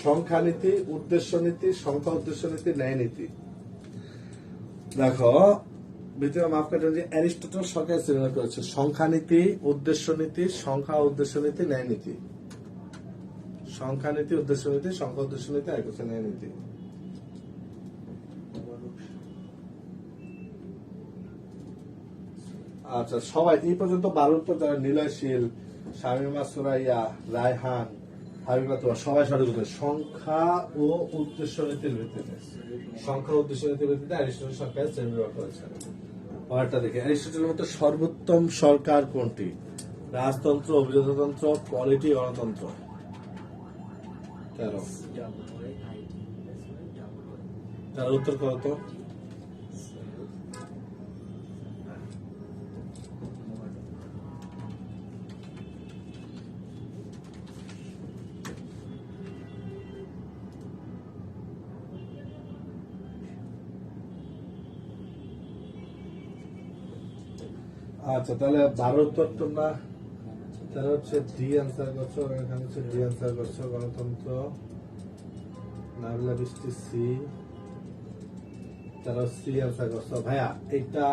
সংখ্যা নীতি, উদ্দেশ্য নীতি, সংখ্যা উদ্দেশ্য নীতি, ন্যায় নীতি। দেখো ভিত্তি বা মাপকাঠি অনুযায়ী অ্যারিস্টটল সরকারের শ্রেণী বিভাগ করেছে সংখ্যা নীতি, উদ্দেশ্য নীতি, সংখ্যা উদ্দেশ্য নীতি, ন্যায় নীতি। সংখ্যা নীতি, উদ্দেশ্য নীতি, সংখ্যা উদ্দেশ্য নীতি, আর হচ্ছে ন্যায় নীতি। আচ্ছা সবাই এই পর্যন্ত 12 তো যারা নিলয়শীল, শামিমা সুরাইয়া, রায়হান, হাবিবা, তোমার সবাই সঠিক উত্তর। সংখ্যা ও উদ্দেশ্য নীতির ভিত্তিতে, সংখ্যা উদ্দেশ্য নীতির ভিত্তিতে অ্যারিস্টটল সরকারের শ্রেণী বিভাগ করেছেন। পরেরটা দেখে, অ্যারিস্টটলের মতো সর্বোত্তম সরকার কোনটি? রাজতন্ত্র, অভিজাততন্ত্র, পলিটি, গণতন্ত্র। 13 তার উত্তর করো তো। আচ্ছা, তাহলে 12 উত্তর তোমরা তাহলে হচ্ছে ডি অ্যান্সার করছো, এখানে হচ্ছে ডি অ্যান্সার করছো, গণতন্ত্র, নাবিলা বৃষ্টি সি, তারা সি অ্যান্সার করছো। ভাইয়া এটা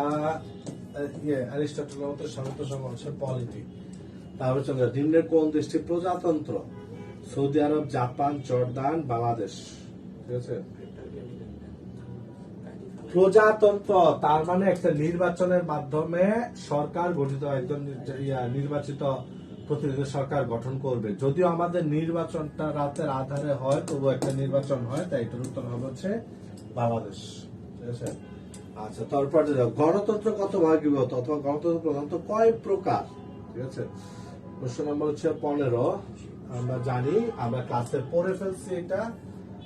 অ্যারিস্টটলের মতো সমর্থ হচ্ছে পলিটি। তারপরে চলে নিম্নের কোন দেশটি প্রজাতন্ত্র? সৌদি আরব, জাপান, জর্দান, বাংলাদেশ। ঠিক আছে, প্রজাতন্ত্র তার মানে একটা নির্বাচনের মাধ্যমে সরকার গঠিত, একজন নির্বাচিত প্রতিনিধি সরকার গঠন করবে। যদিও আমাদের নির্বাচনটা রাতের আধারে হয়, তবু একটা নির্বাচন হয়, তাই এটার উত্তর হবে হচ্ছে বাংলাদেশ। ঠিক আছে, আচ্ছা তারপরে গণতন্ত্র কত ভাগে বিভক্ত অথবা গণতন্ত্র প্রধানত কয় প্রকার? ঠিক আছে, প্রশ্ন নম্বর হচ্ছে 15। আমরা জানি, আমরা ক্লাসে পড়ে ফেলছি এটা,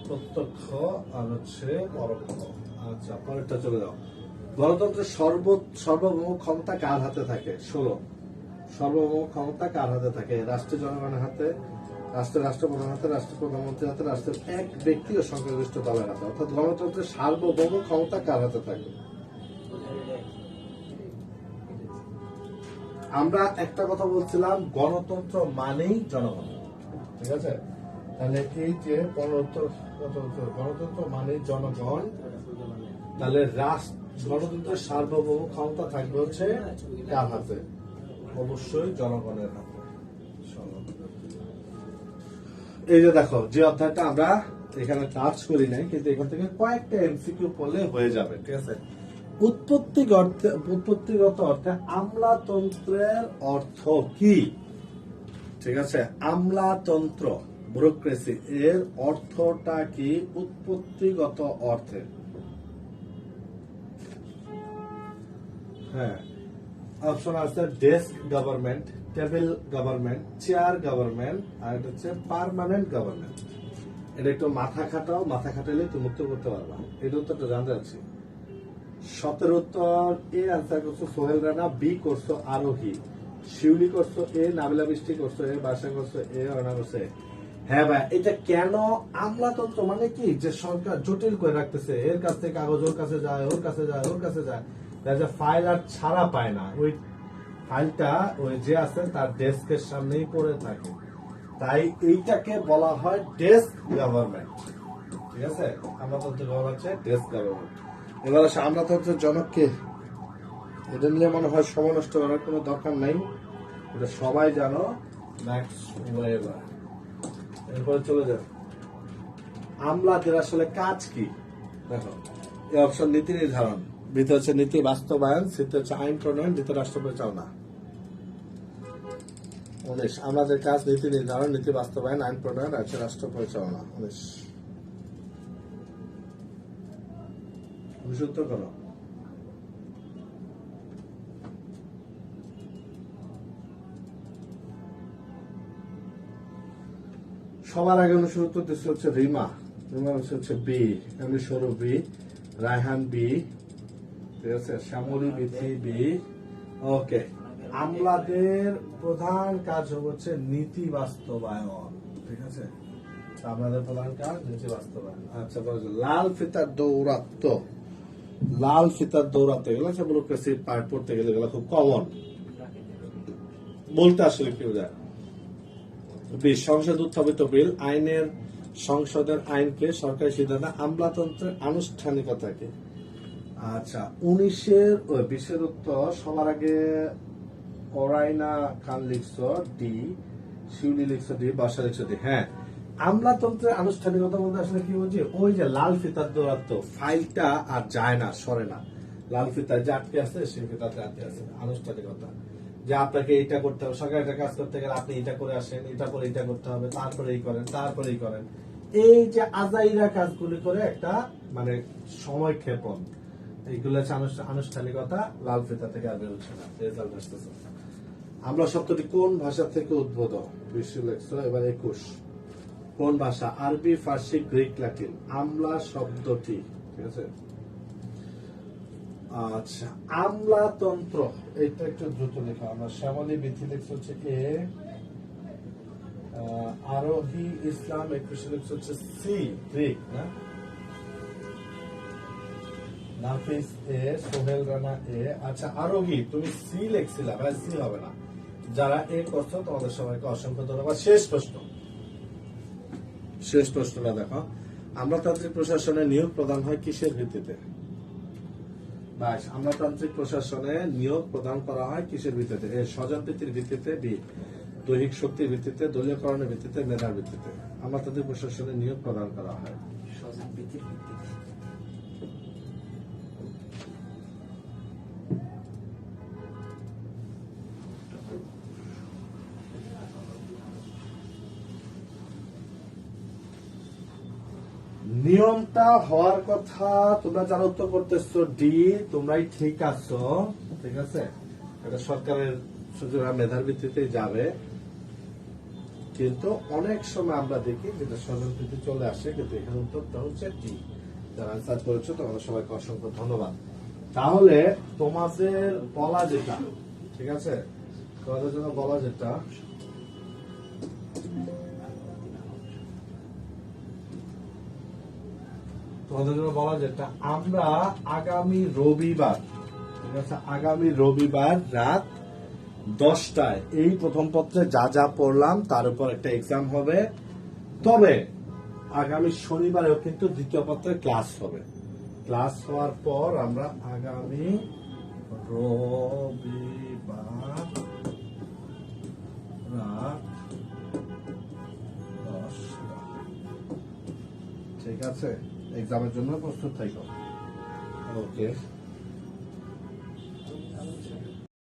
প্রত্যক্ষ আর হচ্ছে পরোক্ষ। আচ্ছা, পরেরটা চলে যাও। গণতন্ত্রের সর্বভৌম ক্ষমতা কার হাতে থাকে? 16। সর্বভৌম ক্ষমতা কার হাতে থাকে? রাষ্ট্রীয় জনগণের হাতে, রাষ্ট্রের রাষ্ট্রপ্রধান হাতে, রাষ্ট্রের প্রধানমন্ত্রীর হাতে, রাষ্ট্রের এক ব্যক্তি ও সংখ্যাগরিষ্ঠ দলের হাতে। অর্থাৎ গণতন্ত্রের সার্বভৌম ক্ষমতা কার হাতে থাকে? আমরা একটা কথা বলছিলাম, গণতন্ত্র মানেই জনগণ। ঠিক আছে, তাহলে এই যে গণতন্ত্র মানেই জনগণ, তাহলে গণতন্ত্রের সার্বভৌম ক্ষমতা থাকবে হচ্ছে কার হাতে? অবশ্যই জনগণের হাতে। এই যে দেখো, যে অধ্যায়টা আমরা এখানে কাজ করি নাই, কিন্তু এখান থেকে কয়েকটা এমসিকিউ পড়লে হয়ে যাবে। ঠিক আছে, উৎপত্তিগত অর্থে আমলাতন্ত্রের অর্থ কি? ঠিক আছে, আমলাতন্ত্র, ব্যুরোক্রেসি, এর অর্থটা কি উৎপত্তিগত অর্থে? হ্যাঁ, অপশন আছে desk government, table government, chair government, আর এটা হচ্ছে পার্মানেন্ট গভর্নমেন্ট। এটা একটু মাথা খাটাও, মাথা খাটালে তুমি উত্তর করতে পারবা। এটা উত্তরটা জানতে চাচ্ছি। 17 উত্তর এ আনসার করছো সোহেল রানা, বি করছো আরোহী, শিউলি করছো এ, নাবিলা বৃষ্টি করছো এ, বাসা করছো এ, অর্ণা করছো এ। হ্যাঁ ভাই, এটা কেন আমলাতন্ত্র মানে কি? যে সরকার জটিল করে রাখতেছে, এর কাছ থেকে কাগজ ওর কাছে যায়, ওর কাছে যায়, ওর কাছে যায়, ফাইল আর ছাড়া পায় না, ওই ফাইলটা ওই যে আছে তার ডেস্কের সামনেই পড়ে থাকে, তাই এইটাকে বলা হয় ডেস্ক গভর্নমেন্ট। ঠিক আছে, আমলাতন্ত্র বলা হচ্ছে ডেস্ক গভর্নমেন্ট। এবার আসে আমলাতন্ত্রের জনককে। এটা নিয়ে মনে হয় সময় নষ্ট করার কোনো দরকার নাই, এটা সবাই জানো, ম্যাক্স ওয়েবার। এরপরে চলে যাও, আমলাদের আসলে কাজ কি? দেখো, এই অপশন নীতি নির্ধারণ, ভিতরে হচ্ছে নীতি বাস্তবায়ন, সিতে হচ্ছে আইন প্রণয়ন, ভিতরে রাষ্ট্র পরিচালনা। 19 আমাদের কাজ নীতি নির্ধারণ, নীতি বাস্তবায়ন, আইন প্রণয়ন, আছে রাষ্ট্র পরিচালনা। 19 উত্তর করো। সবার আগে 19 উত্তর দিচ্ছে হচ্ছে রিমা। রিমা হচ্ছে বি, এমনি সরু বি, রায়হান বি, ঠিক আছে, শ্যামলী বিথি বি। ওকে, আমলাদের প্রধান কাজ হচ্ছে নীতি বাস্তবায়ন। ঠিক আছে, আমলাদের প্রধান কাজ নীতি বাস্তবায়ন। আচ্ছা, লাল ফিতার দৌরাত্ম, লাল ফিতার দৌরাত্ম এগুলো হচ্ছে ব্যুরোক্রেসি পার্ট পড়তে গেলে এগুলো খুব কমন, বলতে আসলে কি বোঝায়? সংসদ উত্থাপিত বিল, আইনের সংসদের আইনকে সরকারি সিদ্ধান্ত, আমলাতন্ত্রের আনুষ্ঠানিকতাকে। আচ্ছা, 20 উত্তর সবার আগে অরাইনা খান লিখছ ডি, শিউলি লিখছ ডি, বাসা লিখছ ডি। হ্যাঁ, আমলাতন্ত্রের আনুষ্ঠানিকতা বলতে আসলে কি বলছি? ওই যে লাল ফিতার দৌরাত্ম, ফাইলটা আর যায় না, সরে না, লাল ফিতায় যে আটকে আছে সেই ফিতাতে আটকে আছে। আনুষ্ঠানিকতা, যে আপনাকে এইটা করতে হবে, সরকার একটা কাজ করতে গেলে আপনি এটা করে আসেন, এটা করে এটা করতে হবে, তারপরে এই করেন, তারপরে এই করেন, এই যে আজাইরা কাজগুলি করে একটা মানে সময় ক্ষেপণ, এইগুলো হচ্ছে আনুষ্ঠানিকতা। লাল ফিতা থেকে আর বেরোচ্ছে না, রেজাল্ট আসতেছে। আমরা শব্দটি কোন ভাষা থেকে উদ্ভূত? 20 লেখছ। এবার 21 কোন ভাষা? আরবি, ফার্সি, গ্রিক, ল্যাটিন। আমলা শব্দটি, ঠিক আছে। আচ্ছা, আমলাতন্ত্র এটা একটু দ্রুত লেখা। আমরা শ্যামলী বিথি লিখছ হচ্ছে এ, আরোহী ইসলাম 21 লিখছ হচ্ছে সি, গ্রিক না, নাফিস এ, সোহেল রানা এ। আচ্ছা আরো কি তুমি সি লিখছিলা? ভাই সি হবে না। যারা এ করছো তোমাদের সবাইকে অসংখ্য ধন্যবাদ। শেষ প্রশ্নটা দেখো, আমলাতান্ত্রিক প্রশাসনে নিয়োগ প্রদান হয় কিসের ভিত্তিতে? বাস, আমলাতান্ত্রিক প্রশাসনে নিয়োগ প্রদান করা হয় কিসের ভিত্তিতে? এ স্বজনপ্রীতির ভিত্তিতে, বি দৈহিক শক্তির ভিত্তিতে, দলীয়করণের ভিত্তিতে, মেধার ভিত্তিতে আমলাতান্ত্রিক প্রশাসনে নিয়োগ প্রদান করা হয়। স্বজনপ্রীতির ভিত্তিতে। নিয়মটা হওয়ার কথা তোমরা যারা উত্তর করতেছো ডি, তোমরাই ঠিক আছো। ঠিক আছে, এটা সরকারের সুযোগ মেধার ভিত্তিতে যাবে, কিন্তু অনেক সময় আমরা দেখি যেটা স্বজনপ্রীতি চলে আসে, কিন্তু এখানে উত্তরটা হচ্ছে ডি। যারা আনসার করেছো তোমাদের সবাইকে অসংখ্য ধন্যবাদ। তাহলে তোমাদের বলা যেটা, ঠিক আছে, তোমাদের জন্য বলা যেটা, তোমাদের জন্য বলা যেটা, আমরা আগামী রবিবার, ঠিক আছে, আগামী রবিবার রাত 10টায় এই প্রথম পত্রে যা যা পড়লাম তার উপর একটা এক্সাম হবে। তবে আগামী শনিবারেও কিন্তু দ্বিতীয় পত্রে ক্লাস হবে। ক্লাস হওয়ার পর আমরা আগামী রবিবার রাত 10টা, ঠিক আছে, এক্সামের জন্য প্রস্তুত থাকো। ওকে।